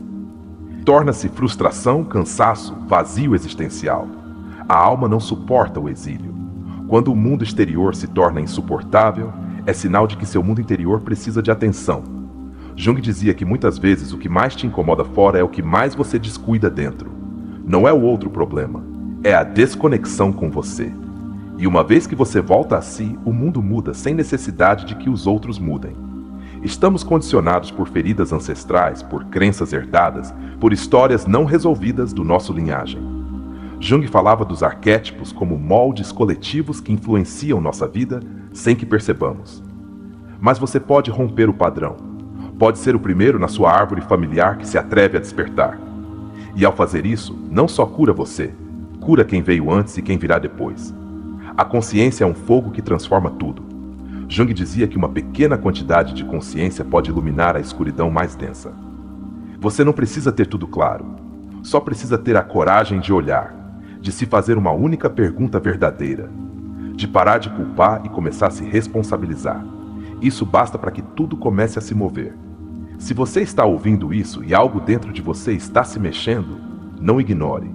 Torna-se frustração, cansaço, vazio existencial. A alma não suporta o exílio. Quando o mundo exterior se torna insuportável, é sinal de que seu mundo interior precisa de atenção. Jung dizia que muitas vezes o que mais te incomoda fora é o que mais você descuida dentro. Não é o outro problema, é a desconexão com você. E uma vez que você volta a si, o mundo muda sem necessidade de que os outros mudem. Estamos condicionados por feridas ancestrais, por crenças herdadas, por histórias não resolvidas do nosso linhagem. Jung falava dos arquétipos como moldes coletivos que influenciam nossa vida sem que percebamos. Mas você pode romper o padrão. Pode ser o primeiro na sua árvore familiar que se atreve a despertar. E ao fazer isso, não só cura você, cura quem veio antes e quem virá depois. A consciência é um fogo que transforma tudo. Jung dizia que uma pequena quantidade de consciência pode iluminar a escuridão mais densa. Você não precisa ter tudo claro. Só precisa ter a coragem de olhar, de se fazer uma única pergunta verdadeira, de parar de culpar e começar a se responsabilizar. Isso basta para que tudo comece a se mover. Se você está ouvindo isso e algo dentro de você está se mexendo, não ignore.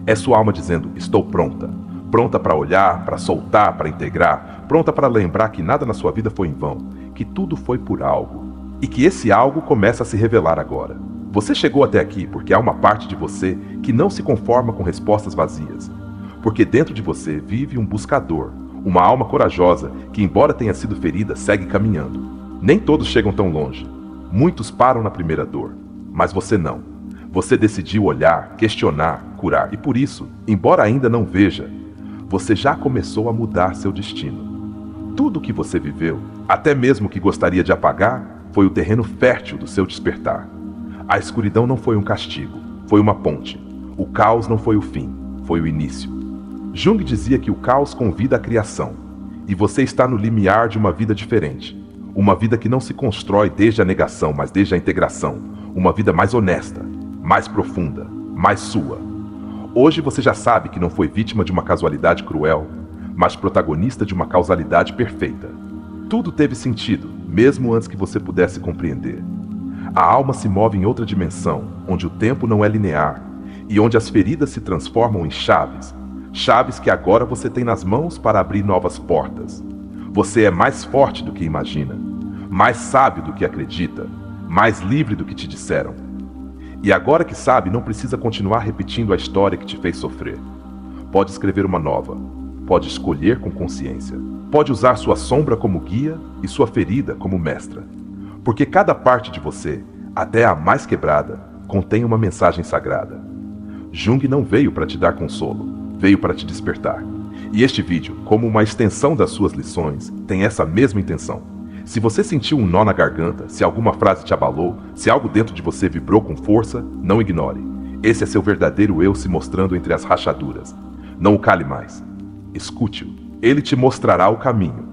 É sua alma dizendo, estou pronta. Pronta para olhar, para soltar, para integrar, pronta para lembrar que nada na sua vida foi em vão, que tudo foi por algo, e que esse algo começa a se revelar agora. Você chegou até aqui porque há uma parte de você que não se conforma com respostas vazias, porque dentro de você vive um buscador, uma alma corajosa que, embora tenha sido ferida, segue caminhando. Nem todos chegam tão longe. Muitos param na primeira dor, mas você não. Você decidiu olhar, questionar, curar, e por isso, embora ainda não veja, você já começou a mudar seu destino. Tudo o que você viveu, até mesmo o que gostaria de apagar, foi o terreno fértil do seu despertar. A escuridão não foi um castigo, foi uma ponte. O caos não foi o fim, foi o início. Jung dizia que o caos convida à criação, e você está no limiar de uma vida diferente. Uma vida que não se constrói desde a negação, mas desde a integração. Uma vida mais honesta, mais profunda, mais sua. Hoje você já sabe que não foi vítima de uma casualidade cruel, mas protagonista de uma causalidade perfeita. Tudo teve sentido, mesmo antes que você pudesse compreender. A alma se move em outra dimensão, onde o tempo não é linear, e onde as feridas se transformam em chaves. Chaves que agora você tem nas mãos para abrir novas portas. Você é mais forte do que imagina, mais sábio do que acredita, mais livre do que te disseram. E agora que sabe, não precisa continuar repetindo a história que te fez sofrer. Pode escrever uma nova, pode escolher com consciência, pode usar sua sombra como guia e sua ferida como mestra. Porque cada parte de você, até a mais quebrada, contém uma mensagem sagrada. Jung não veio para te dar consolo, veio para te despertar. E este vídeo, como uma extensão das suas lições, tem essa mesma intenção. Se você sentiu um nó na garganta, se alguma frase te abalou, se algo dentro de você vibrou com força, não ignore. Esse é seu verdadeiro eu se mostrando entre as rachaduras. Não o cale mais. Escute-o. Ele te mostrará o caminho.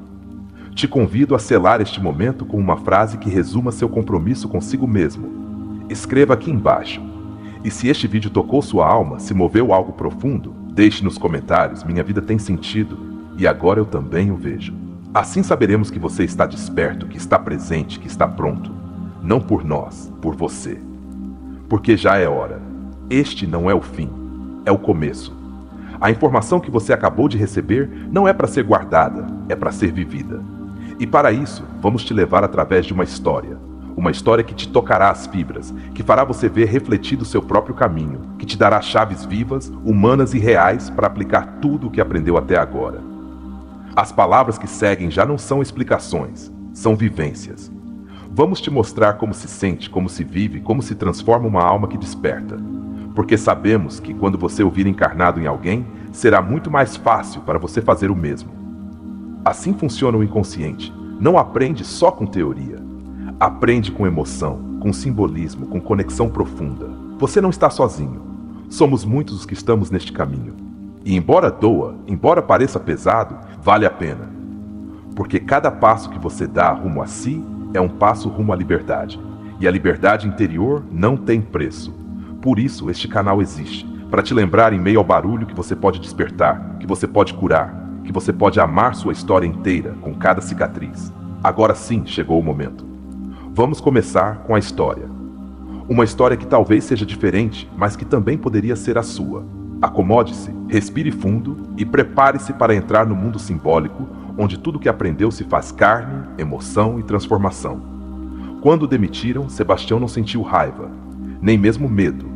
Te convido a selar este momento com uma frase que resuma seu compromisso consigo mesmo. Escreva aqui embaixo. E se este vídeo tocou sua alma, se moveu algo profundo, deixe nos comentários, minha vida tem sentido, e agora eu também o vejo. Assim saberemos que você está desperto, que está presente, que está pronto. Não por nós, por você. Porque já é hora. Este não é o fim, é o começo. A informação que você acabou de receber não é para ser guardada, é para ser vivida. E para isso, vamos te levar através de uma história. Uma história que te tocará as fibras, que fará você ver refletido o seu próprio caminho, que te dará chaves vivas, humanas e reais para aplicar tudo o que aprendeu até agora. As palavras que seguem já não são explicações, são vivências. Vamos te mostrar como se sente, como se vive, como se transforma uma alma que desperta. Porque sabemos que quando você ouvir encarnado em alguém, será muito mais fácil para você fazer o mesmo. Assim funciona o inconsciente. Não aprende só com teoria. Aprende com emoção, com simbolismo, com conexão profunda. Você não está sozinho. Somos muitos os que estamos neste caminho. E embora doa, embora pareça pesado, vale a pena. Porque cada passo que você dá rumo a si é um passo rumo à liberdade. E a liberdade interior não tem preço. Por isso este canal existe, para te lembrar em meio ao barulho que você pode despertar, que você pode curar, que você pode amar sua história inteira com cada cicatriz. Agora sim chegou o momento. Vamos começar com a história. Uma história que talvez seja diferente, mas que também poderia ser a sua. Acomode-se, respire fundo e prepare-se para entrar no mundo simbólico, onde tudo que aprendeu se faz carne, emoção e transformação. Quando o demitiram, Sebastião não sentiu raiva, nem mesmo medo.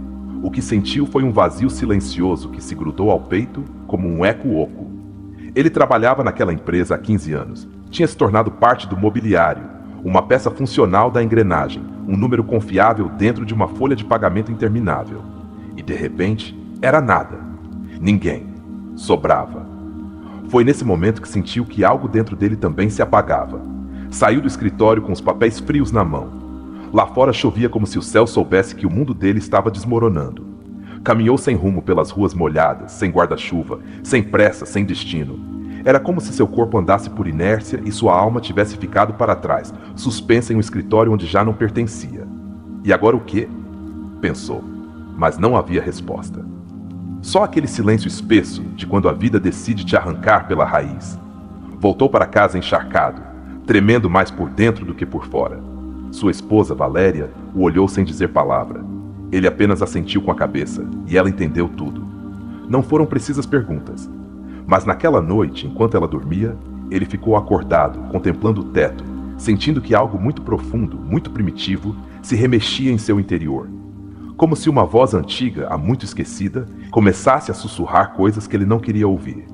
O que sentiu foi um vazio silencioso que se grudou ao peito como um eco oco. Ele trabalhava naquela empresa há 15 anos, tinha se tornado parte do mobiliário, uma peça funcional da engrenagem, um número confiável dentro de uma folha de pagamento interminável. E de repente, era nada. Ninguém. Sobrava. Foi nesse momento que sentiu que algo dentro dele também se apagava. Saiu do escritório com os papéis frios na mão. Lá fora chovia como se o céu soubesse que o mundo dele estava desmoronando. Caminhou sem rumo pelas ruas molhadas, sem guarda-chuva, sem pressa, sem destino. Era como se seu corpo andasse por inércia e sua alma tivesse ficado para trás, suspensa em um escritório onde já não pertencia. E agora o quê? Pensou, mas não havia resposta. Só aquele silêncio espesso de quando a vida decide te arrancar pela raiz. Voltou para casa encharcado, tremendo mais por dentro do que por fora. Sua esposa, Valéria, o olhou sem dizer palavra. Ele apenas assentiu com a cabeça, e ela entendeu tudo. Não foram precisas perguntas. Mas naquela noite, enquanto ela dormia, ele ficou acordado, contemplando o teto, sentindo que algo muito profundo, muito primitivo, se remexia em seu interior. Como se uma voz antiga, há muito esquecida, começasse a sussurrar coisas que ele não queria ouvir.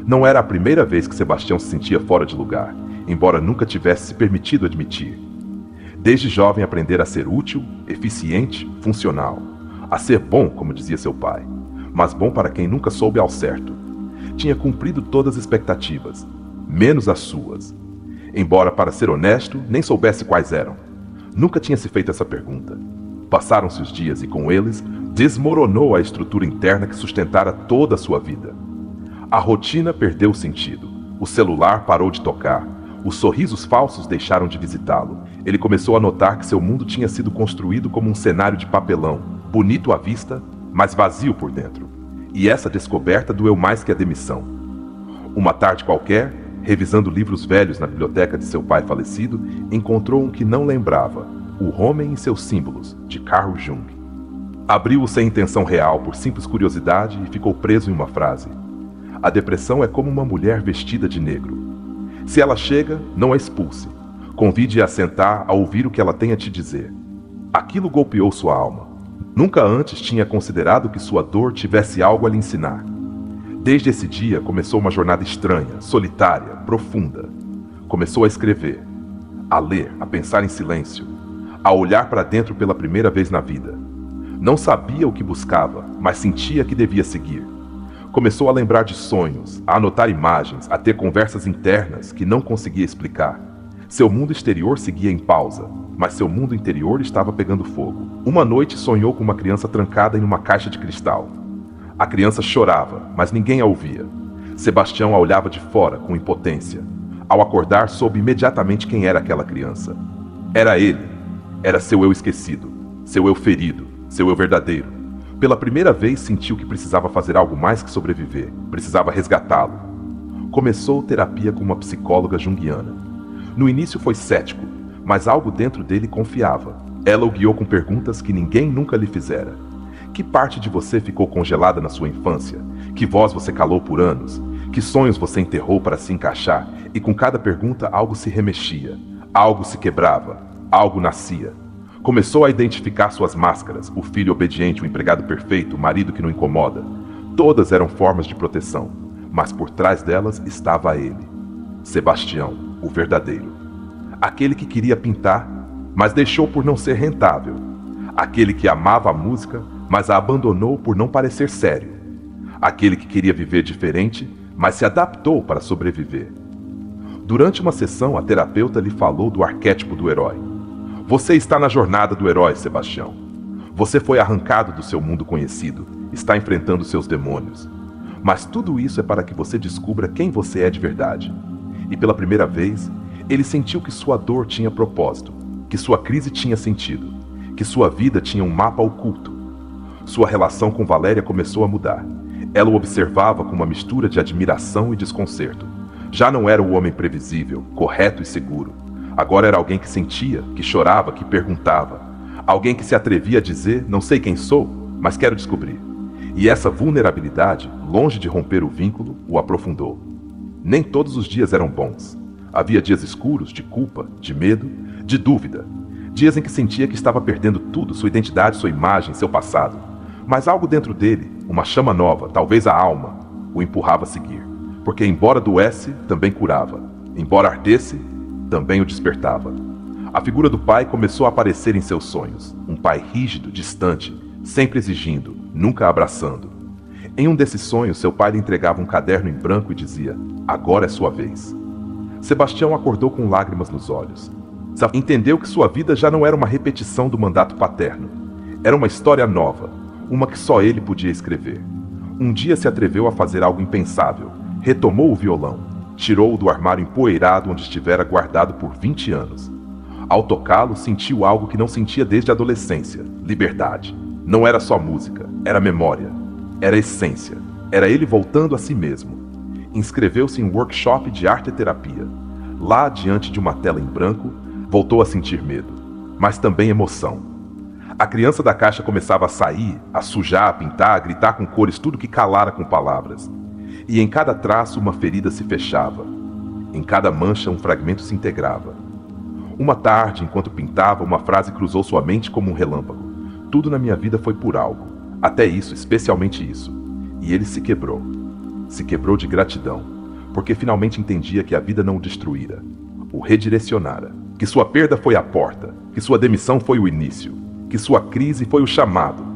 Não era a primeira vez que Sebastião se sentia fora de lugar, embora nunca tivesse se permitido admitir. Desde jovem aprendera a ser útil, eficiente, funcional. A ser bom, como dizia seu pai, mas bom para quem nunca soube ao certo. Tinha cumprido todas as expectativas, menos as suas. Embora, para ser honesto, nem soubesse quais eram. Nunca tinha se feito essa pergunta. Passaram-se os dias e, com eles, desmoronou a estrutura interna que sustentara toda a sua vida. A rotina perdeu o sentido. O celular parou de tocar. Os sorrisos falsos deixaram de visitá-lo. Ele começou a notar que seu mundo tinha sido construído como um cenário de papelão, bonito à vista, mas vazio por dentro. E essa descoberta doeu mais que a demissão. Uma tarde qualquer, revisando livros velhos na biblioteca de seu pai falecido, encontrou um que não lembrava, O Homem e seus Símbolos, de Carl Jung. Abriu-o sem intenção real, por simples curiosidade, e ficou preso em uma frase. A depressão é como uma mulher vestida de negro. Se ela chega, não a expulse. Convide-a a sentar a ouvir o que ela tem a te dizer. Aquilo golpeou sua alma. Nunca antes tinha considerado que sua dor tivesse algo a lhe ensinar. Desde esse dia começou uma jornada estranha, solitária, profunda. Começou a escrever, a ler, a pensar em silêncio, a olhar para dentro pela primeira vez na vida. Não sabia o que buscava, mas sentia que devia seguir. Começou a lembrar de sonhos, a anotar imagens, a ter conversas internas que não conseguia explicar. Seu mundo exterior seguia em pausa, mas seu mundo interior estava pegando fogo. Uma noite sonhou com uma criança trancada em uma caixa de cristal. A criança chorava, mas ninguém a ouvia. Sebastião a olhava de fora, com impotência. Ao acordar, soube imediatamente quem era aquela criança. Era ele. Era seu eu esquecido, seu eu ferido, seu eu verdadeiro. Pela primeira vez sentiu que precisava fazer algo mais que sobreviver. Precisava resgatá-lo. Começou terapia com uma psicóloga junguiana. No início foi cético, mas algo dentro dele confiava. Ela o guiou com perguntas que ninguém nunca lhe fizera. Que parte de você ficou congelada na sua infância? Que voz você calou por anos? Que sonhos você enterrou para se encaixar? E com cada pergunta algo se remexia, algo se quebrava. Algo nascia. Começou a identificar suas máscaras, o filho obediente, o empregado perfeito, o marido que não incomoda. Todas eram formas de proteção, mas por trás delas estava ele. Sebastião, o verdadeiro. Aquele que queria pintar, mas deixou por não ser rentável. Aquele que amava a música, mas a abandonou por não parecer sério. Aquele que queria viver diferente, mas se adaptou para sobreviver. Durante uma sessão, a terapeuta lhe falou do arquétipo do herói. Você está na jornada do herói, Sebastião. Você foi arrancado do seu mundo conhecido, está enfrentando seus demônios. Mas tudo isso é para que você descubra quem você é de verdade. E pela primeira vez, ele sentiu que sua dor tinha propósito, que sua crise tinha sentido, que sua vida tinha um mapa oculto. Sua relação com Valéria começou a mudar. Ela o observava com uma mistura de admiração e desconcerto. Já não era o homem previsível, correto e seguro. Agora era alguém que sentia, que chorava, que perguntava. Alguém que se atrevia a dizer, não sei quem sou, mas quero descobrir. E essa vulnerabilidade, longe de romper o vínculo, o aprofundou. Nem todos os dias eram bons. Havia dias escuros, de culpa, de medo, de dúvida. Dias em que sentia que estava perdendo tudo, sua identidade, sua imagem, seu passado. Mas algo dentro dele, uma chama nova, talvez a alma, o empurrava a seguir. Porque embora doesse, também curava. Embora ardesse, também o despertava. A figura do pai começou a aparecer em seus sonhos. Um pai rígido, distante, sempre exigindo, nunca abraçando. Em um desses sonhos, seu pai lhe entregava um caderno em branco e dizia: agora é sua vez. Sebastião acordou com lágrimas nos olhos. Entendeu que sua vida já não era uma repetição do mandato paterno. Era uma história nova, uma que só ele podia escrever. Um dia se atreveu a fazer algo impensável. Retomou o violão. Tirou-o do armário empoeirado onde estivera guardado por 20 anos. Ao tocá-lo, sentiu algo que não sentia desde a adolescência: liberdade. Não era só música, era memória, era essência, era ele voltando a si mesmo. Inscreveu-se em um workshop de arte e terapia. Lá, diante de uma tela em branco, voltou a sentir medo, mas também emoção. A criança da caixa começava a sair, a sujar, a pintar, a gritar com cores tudo que calara com palavras. E em cada traço uma ferida se fechava. Em cada mancha um fragmento se integrava. Uma tarde, enquanto pintava, uma frase cruzou sua mente como um relâmpago. Tudo na minha vida foi por algo. Até isso, especialmente isso. E ele se quebrou. Se quebrou de gratidão, porque finalmente entendia que a vida não o destruíra, o redirecionara. Que sua perda foi a porta, que sua demissão foi o início, que sua crise foi o chamado.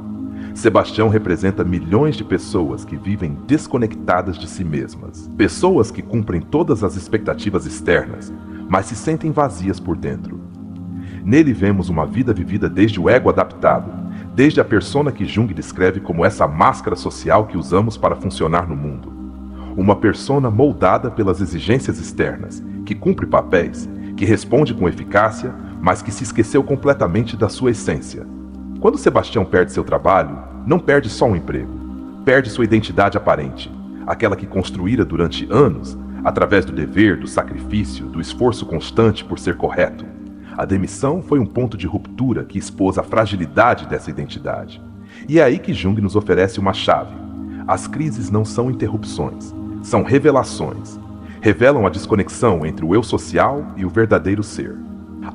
Sebastião representa milhões de pessoas que vivem desconectadas de si mesmas. Pessoas que cumprem todas as expectativas externas, mas se sentem vazias por dentro. Nele vemos uma vida vivida desde o ego adaptado, desde a persona que Jung descreve como essa máscara social que usamos para funcionar no mundo. Uma persona moldada pelas exigências externas, que cumpre papéis, que responde com eficácia, mas que se esqueceu completamente da sua essência. Quando Sebastião perde seu trabalho, não perde só um emprego, perde sua identidade aparente, aquela que construíra durante anos, através do dever, do sacrifício, do esforço constante por ser correto. A demissão foi um ponto de ruptura que expôs a fragilidade dessa identidade. E é aí que Jung nos oferece uma chave. As crises não são interrupções, são revelações. Revelam a desconexão entre o eu social e o verdadeiro ser.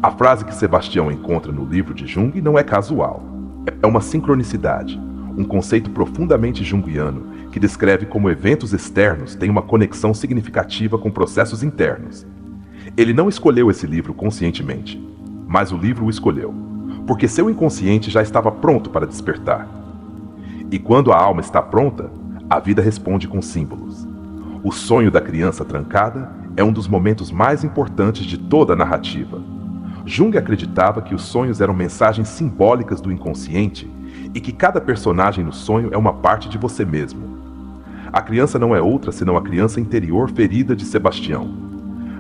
A frase que Sebastião encontra no livro de Jung não é casual. É uma sincronicidade, um conceito profundamente junguiano que descreve como eventos externos têm uma conexão significativa com processos internos. Ele não escolheu esse livro conscientemente, mas o livro o escolheu, porque seu inconsciente já estava pronto para despertar. E quando a alma está pronta, a vida responde com símbolos. O sonho da criança trancada é um dos momentos mais importantes de toda a narrativa. Jung acreditava que os sonhos eram mensagens simbólicas do inconsciente e que cada personagem no sonho é uma parte de você mesmo. A criança não é outra senão a criança interior ferida de Sebastião.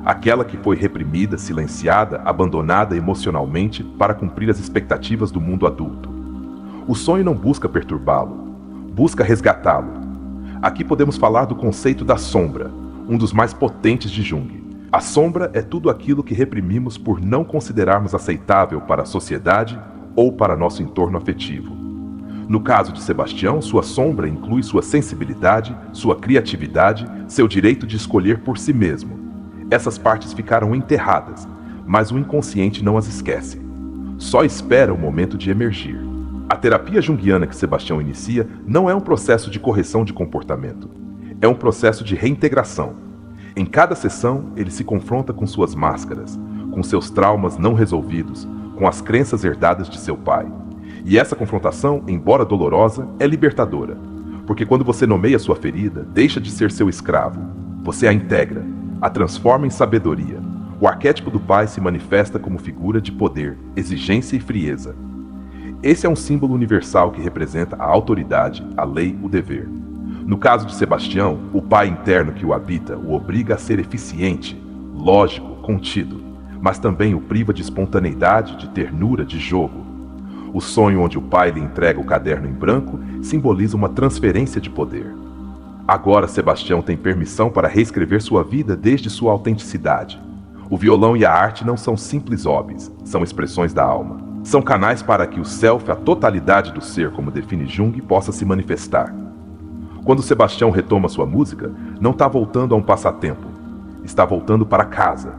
Aquela que foi reprimida, silenciada, abandonada emocionalmente para cumprir as expectativas do mundo adulto. O sonho não busca perturbá-lo, busca resgatá-lo. Aqui podemos falar do conceito da sombra, um dos mais potentes de Jung. A sombra é tudo aquilo que reprimimos por não considerarmos aceitável para a sociedade ou para nosso entorno afetivo. No caso de Sebastião, sua sombra inclui sua sensibilidade, sua criatividade, seu direito de escolher por si mesmo. Essas partes ficaram enterradas, mas o inconsciente não as esquece. só espera o momento de emergir. A terapia junguiana que Sebastião inicia não é um processo de correção de comportamento, é um processo de reintegração. Em cada sessão, ele se confronta com suas máscaras, com seus traumas não resolvidos, com as crenças herdadas de seu pai. E essa confrontação, embora dolorosa, é libertadora, porque quando você nomeia sua ferida, deixa de ser seu escravo. Você a integra, a transforma em sabedoria. O arquétipo do pai se manifesta como figura de poder, exigência e frieza. Esse é um símbolo universal que representa a autoridade, a lei, o dever. No caso de Sebastião, o pai interno que o habita o obriga a ser eficiente, lógico, contido, mas também o priva de espontaneidade, de ternura, de jogo. O sonho onde o pai lhe entrega o caderno em branco simboliza uma transferência de poder. Agora Sebastião tem permissão para reescrever sua vida desde sua autenticidade. O violão e a arte não são simples hobbies, são expressões da alma. São canais para que o self, a totalidade do ser, como define Jung, possa se manifestar. Quando Sebastião retoma sua música, não está voltando a um passatempo. Está voltando para casa.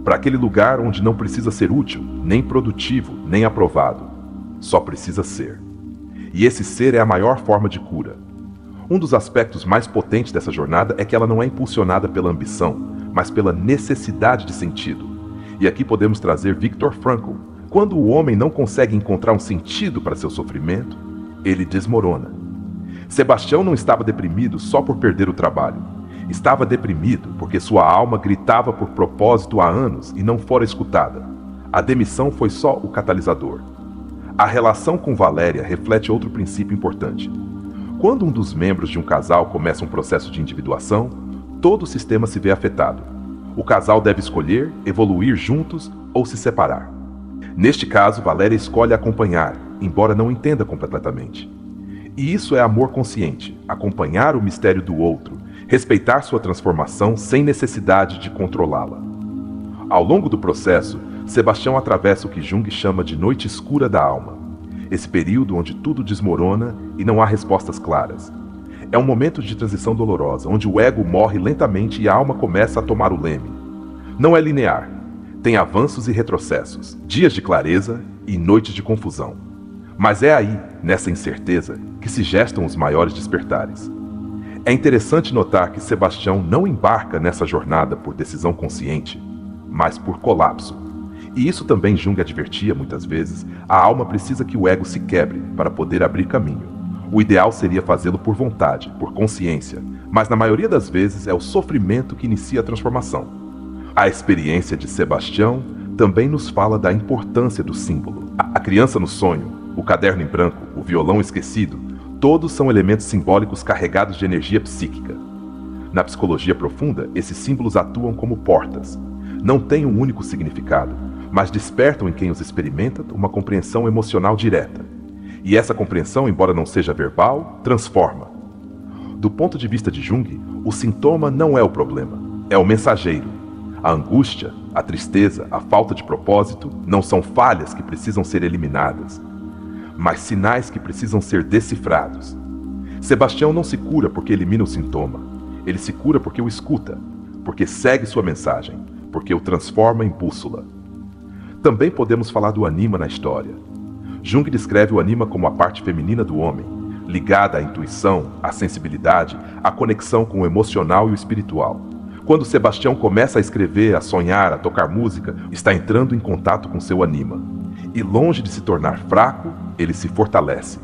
Para aquele lugar onde não precisa ser útil, nem produtivo, nem aprovado. Só precisa ser. E esse ser é a maior forma de cura. Um dos aspectos mais potentes dessa jornada é que ela não é impulsionada pela ambição, mas pela necessidade de sentido. E aqui podemos trazer Viktor Frankl. Quando o homem não consegue encontrar um sentido para seu sofrimento, ele desmorona. Sebastião não estava deprimido só por perder o trabalho. Estava deprimido porque sua alma gritava por propósito há anos e não fora escutada. A demissão foi só o catalisador. A relação com Valéria reflete outro princípio importante. Quando um dos membros de um casal começa um processo de individuação, todo o sistema se vê afetado. O casal deve escolher, evoluir juntos ou se separar. Neste caso, Valéria escolhe acompanhar, embora não entenda completamente. E isso é amor consciente, acompanhar o mistério do outro, respeitar sua transformação sem necessidade de controlá-la. Ao longo do processo, Sebastião atravessa o que Jung chama de noite escura da alma. Esse período onde tudo desmorona e não há respostas claras. É um momento de transição dolorosa, onde o ego morre lentamente e a alma começa a tomar o leme. Não é linear. Tem avanços e retrocessos, dias de clareza e noites de confusão. Mas é aí, nessa incerteza, que se gestam os maiores despertares. É interessante notar que Sebastião não embarca nessa jornada por decisão consciente, mas por colapso. E isso também Jung advertia muitas vezes, a alma precisa que o ego se quebre para poder abrir caminho. O ideal seria fazê-lo por vontade, por consciência, mas na maioria das vezes é o sofrimento que inicia a transformação. A experiência de Sebastião também nos fala da importância do símbolo. A criança no sonho, o caderno em branco, o violão esquecido, todos são elementos simbólicos carregados de energia psíquica. Na psicologia profunda, esses símbolos atuam como portas. Não têm um único significado, mas despertam em quem os experimenta uma compreensão emocional direta. E essa compreensão, embora não seja verbal, transforma. Do ponto de vista de Jung, o sintoma não é o problema, é o mensageiro. A angústia, a tristeza, a falta de propósito não são falhas que precisam ser eliminadas, mas sinais que precisam ser decifrados. Sebastião não se cura porque elimina o sintoma, ele se cura porque o escuta, porque segue sua mensagem, porque o transforma em bússola. Também podemos falar do anima na história. Jung descreve o anima como a parte feminina do homem, ligada à intuição, à sensibilidade, à conexão com o emocional e o espiritual. Quando Sebastião começa a escrever, a sonhar, a tocar música, está entrando em contato com seu anima. E longe de se tornar fraco, ele se fortalece.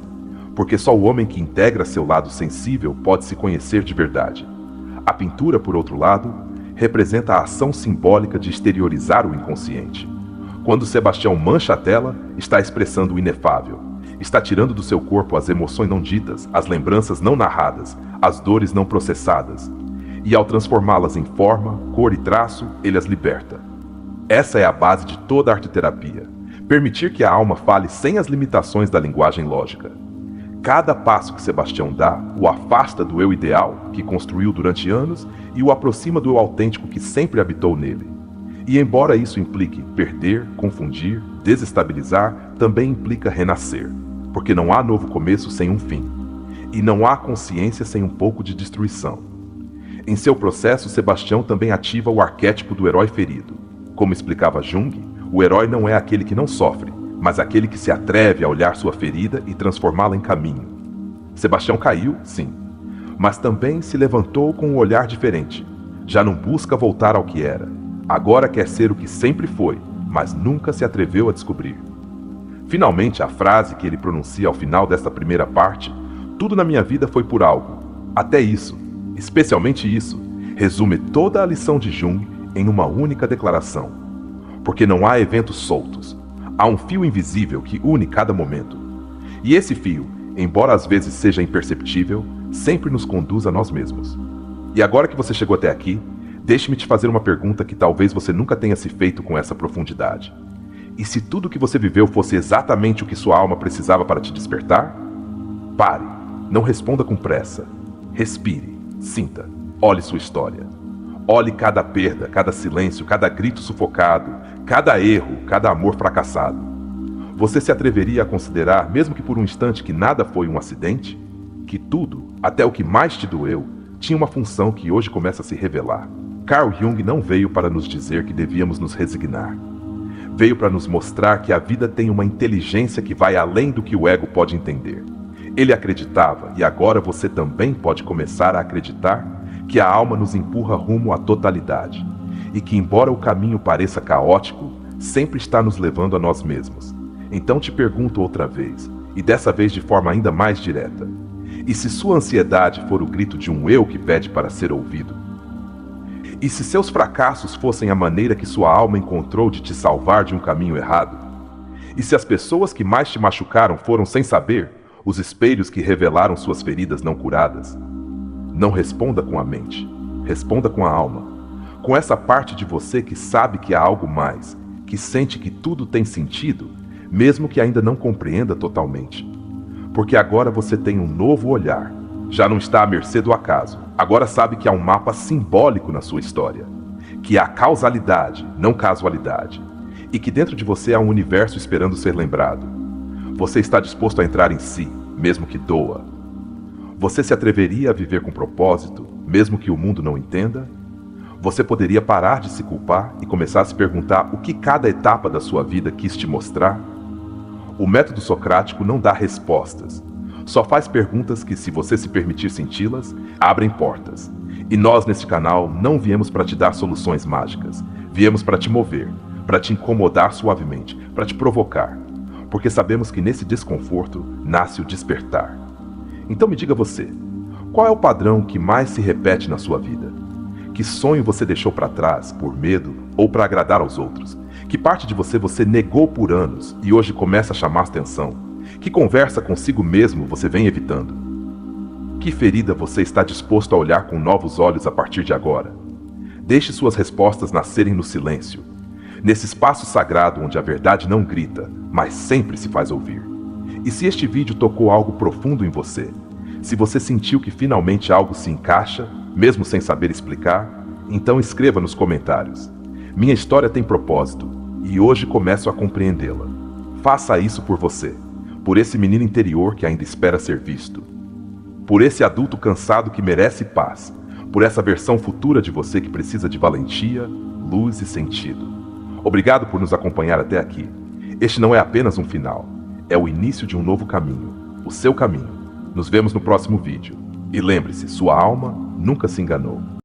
Porque só o homem que integra seu lado sensível pode se conhecer de verdade. A pintura, por outro lado, representa a ação simbólica de exteriorizar o inconsciente. Quando Sebastião mancha a tela, está expressando o inefável. Está tirando do seu corpo as emoções não ditas, as lembranças não narradas, as dores não processadas. E ao transformá-las em forma, cor e traço, ele as liberta. Essa é a base de toda a arte-terapia. Permitir que a alma fale sem as limitações da linguagem lógica. Cada passo que Sebastião dá o afasta do eu ideal, que construiu durante anos, e o aproxima do eu autêntico que sempre habitou nele. E embora isso implique perder, confundir, desestabilizar, também implica renascer, porque não há novo começo sem um fim. E não há consciência sem um pouco de destruição. Em seu processo, Sebastião também ativa o arquétipo do herói ferido. Como explicava Jung, o herói não é aquele que não sofre, mas aquele que se atreve a olhar sua ferida e transformá-la em caminho. Sebastião caiu, sim, mas também se levantou com um olhar diferente. Já não busca voltar ao que era. Agora quer ser o que sempre foi, mas nunca se atreveu a descobrir. Finalmente, a frase que ele pronuncia ao final desta primeira parte, tudo na minha vida foi por algo. Até isso, especialmente isso, resume toda a lição de Jung em uma única declaração. Porque não há eventos soltos. Há um fio invisível que une cada momento. E esse fio, embora às vezes seja imperceptível, sempre nos conduz a nós mesmos. E agora que você chegou até aqui, deixe-me te fazer uma pergunta que talvez você nunca tenha se feito com essa profundidade. E se tudo o que você viveu fosse exatamente o que sua alma precisava para te despertar? Pare, não responda com pressa. Respire, sinta, olhe sua história. Olhe cada perda, cada silêncio, cada grito sufocado, cada erro, cada amor fracassado. Você se atreveria a considerar, mesmo que por um instante, que nada foi um acidente? Que tudo, até o que mais te doeu, tinha uma função que hoje começa a se revelar. Carl Jung não veio para nos dizer que devíamos nos resignar. Veio para nos mostrar que a vida tem uma inteligência que vai além do que o ego pode entender. Ele acreditava, e agora você também pode começar a acreditar, que a alma nos empurra rumo à totalidade, e que, embora o caminho pareça caótico, sempre está nos levando a nós mesmos. Então te pergunto outra vez, e dessa vez de forma ainda mais direta: e se sua ansiedade for o grito de um eu que pede para ser ouvido? E se seus fracassos fossem a maneira que sua alma encontrou de te salvar de um caminho errado? E se as pessoas que mais te machucaram foram, sem saber, os espelhos que revelaram suas feridas não curadas? Não responda com a mente, responda com a alma, com essa parte de você que sabe que há algo mais, que sente que tudo tem sentido, mesmo que ainda não compreenda totalmente. Porque agora você tem um novo olhar. Já não está à mercê do acaso. Agora sabe que há um mapa simbólico na sua história. Que há causalidade, não casualidade. E que dentro de você há um universo esperando ser lembrado. Você está disposto a entrar em si, mesmo que doa. Você se atreveria a viver com propósito, mesmo que o mundo não entenda? Você poderia parar de se culpar e começar a se perguntar o que cada etapa da sua vida quis te mostrar? O método socrático não dá respostas. Só faz perguntas que, se você se permitir senti-las, abrem portas. E nós, neste canal, não viemos para te dar soluções mágicas. Viemos para te mover, para te incomodar suavemente, para te provocar. Porque sabemos que nesse desconforto nasce o despertar. Então me diga você, qual é o padrão que mais se repete na sua vida? Que sonho você deixou para trás por medo ou para agradar aos outros? Que parte de você negou por anos e hoje começa a chamar atenção? Que conversa consigo mesmo você vem evitando? Que ferida você está disposto a olhar com novos olhos a partir de agora? Deixe suas respostas nascerem no silêncio, nesse espaço sagrado onde a verdade não grita, mas sempre se faz ouvir. E se este vídeo tocou algo profundo em você, se você sentiu que finalmente algo se encaixa, mesmo sem saber explicar, então escreva nos comentários. Minha história tem propósito, e hoje começo a compreendê-la. Faça isso por você. Por esse menino interior que ainda espera ser visto. Por esse adulto cansado que merece paz. Por essa versão futura de você que precisa de valentia, luz e sentido. Obrigado por nos acompanhar até aqui. Este não é apenas um final, é o início de um novo caminho, o seu caminho. Nos vemos no próximo vídeo. E lembre-se, sua alma nunca se enganou.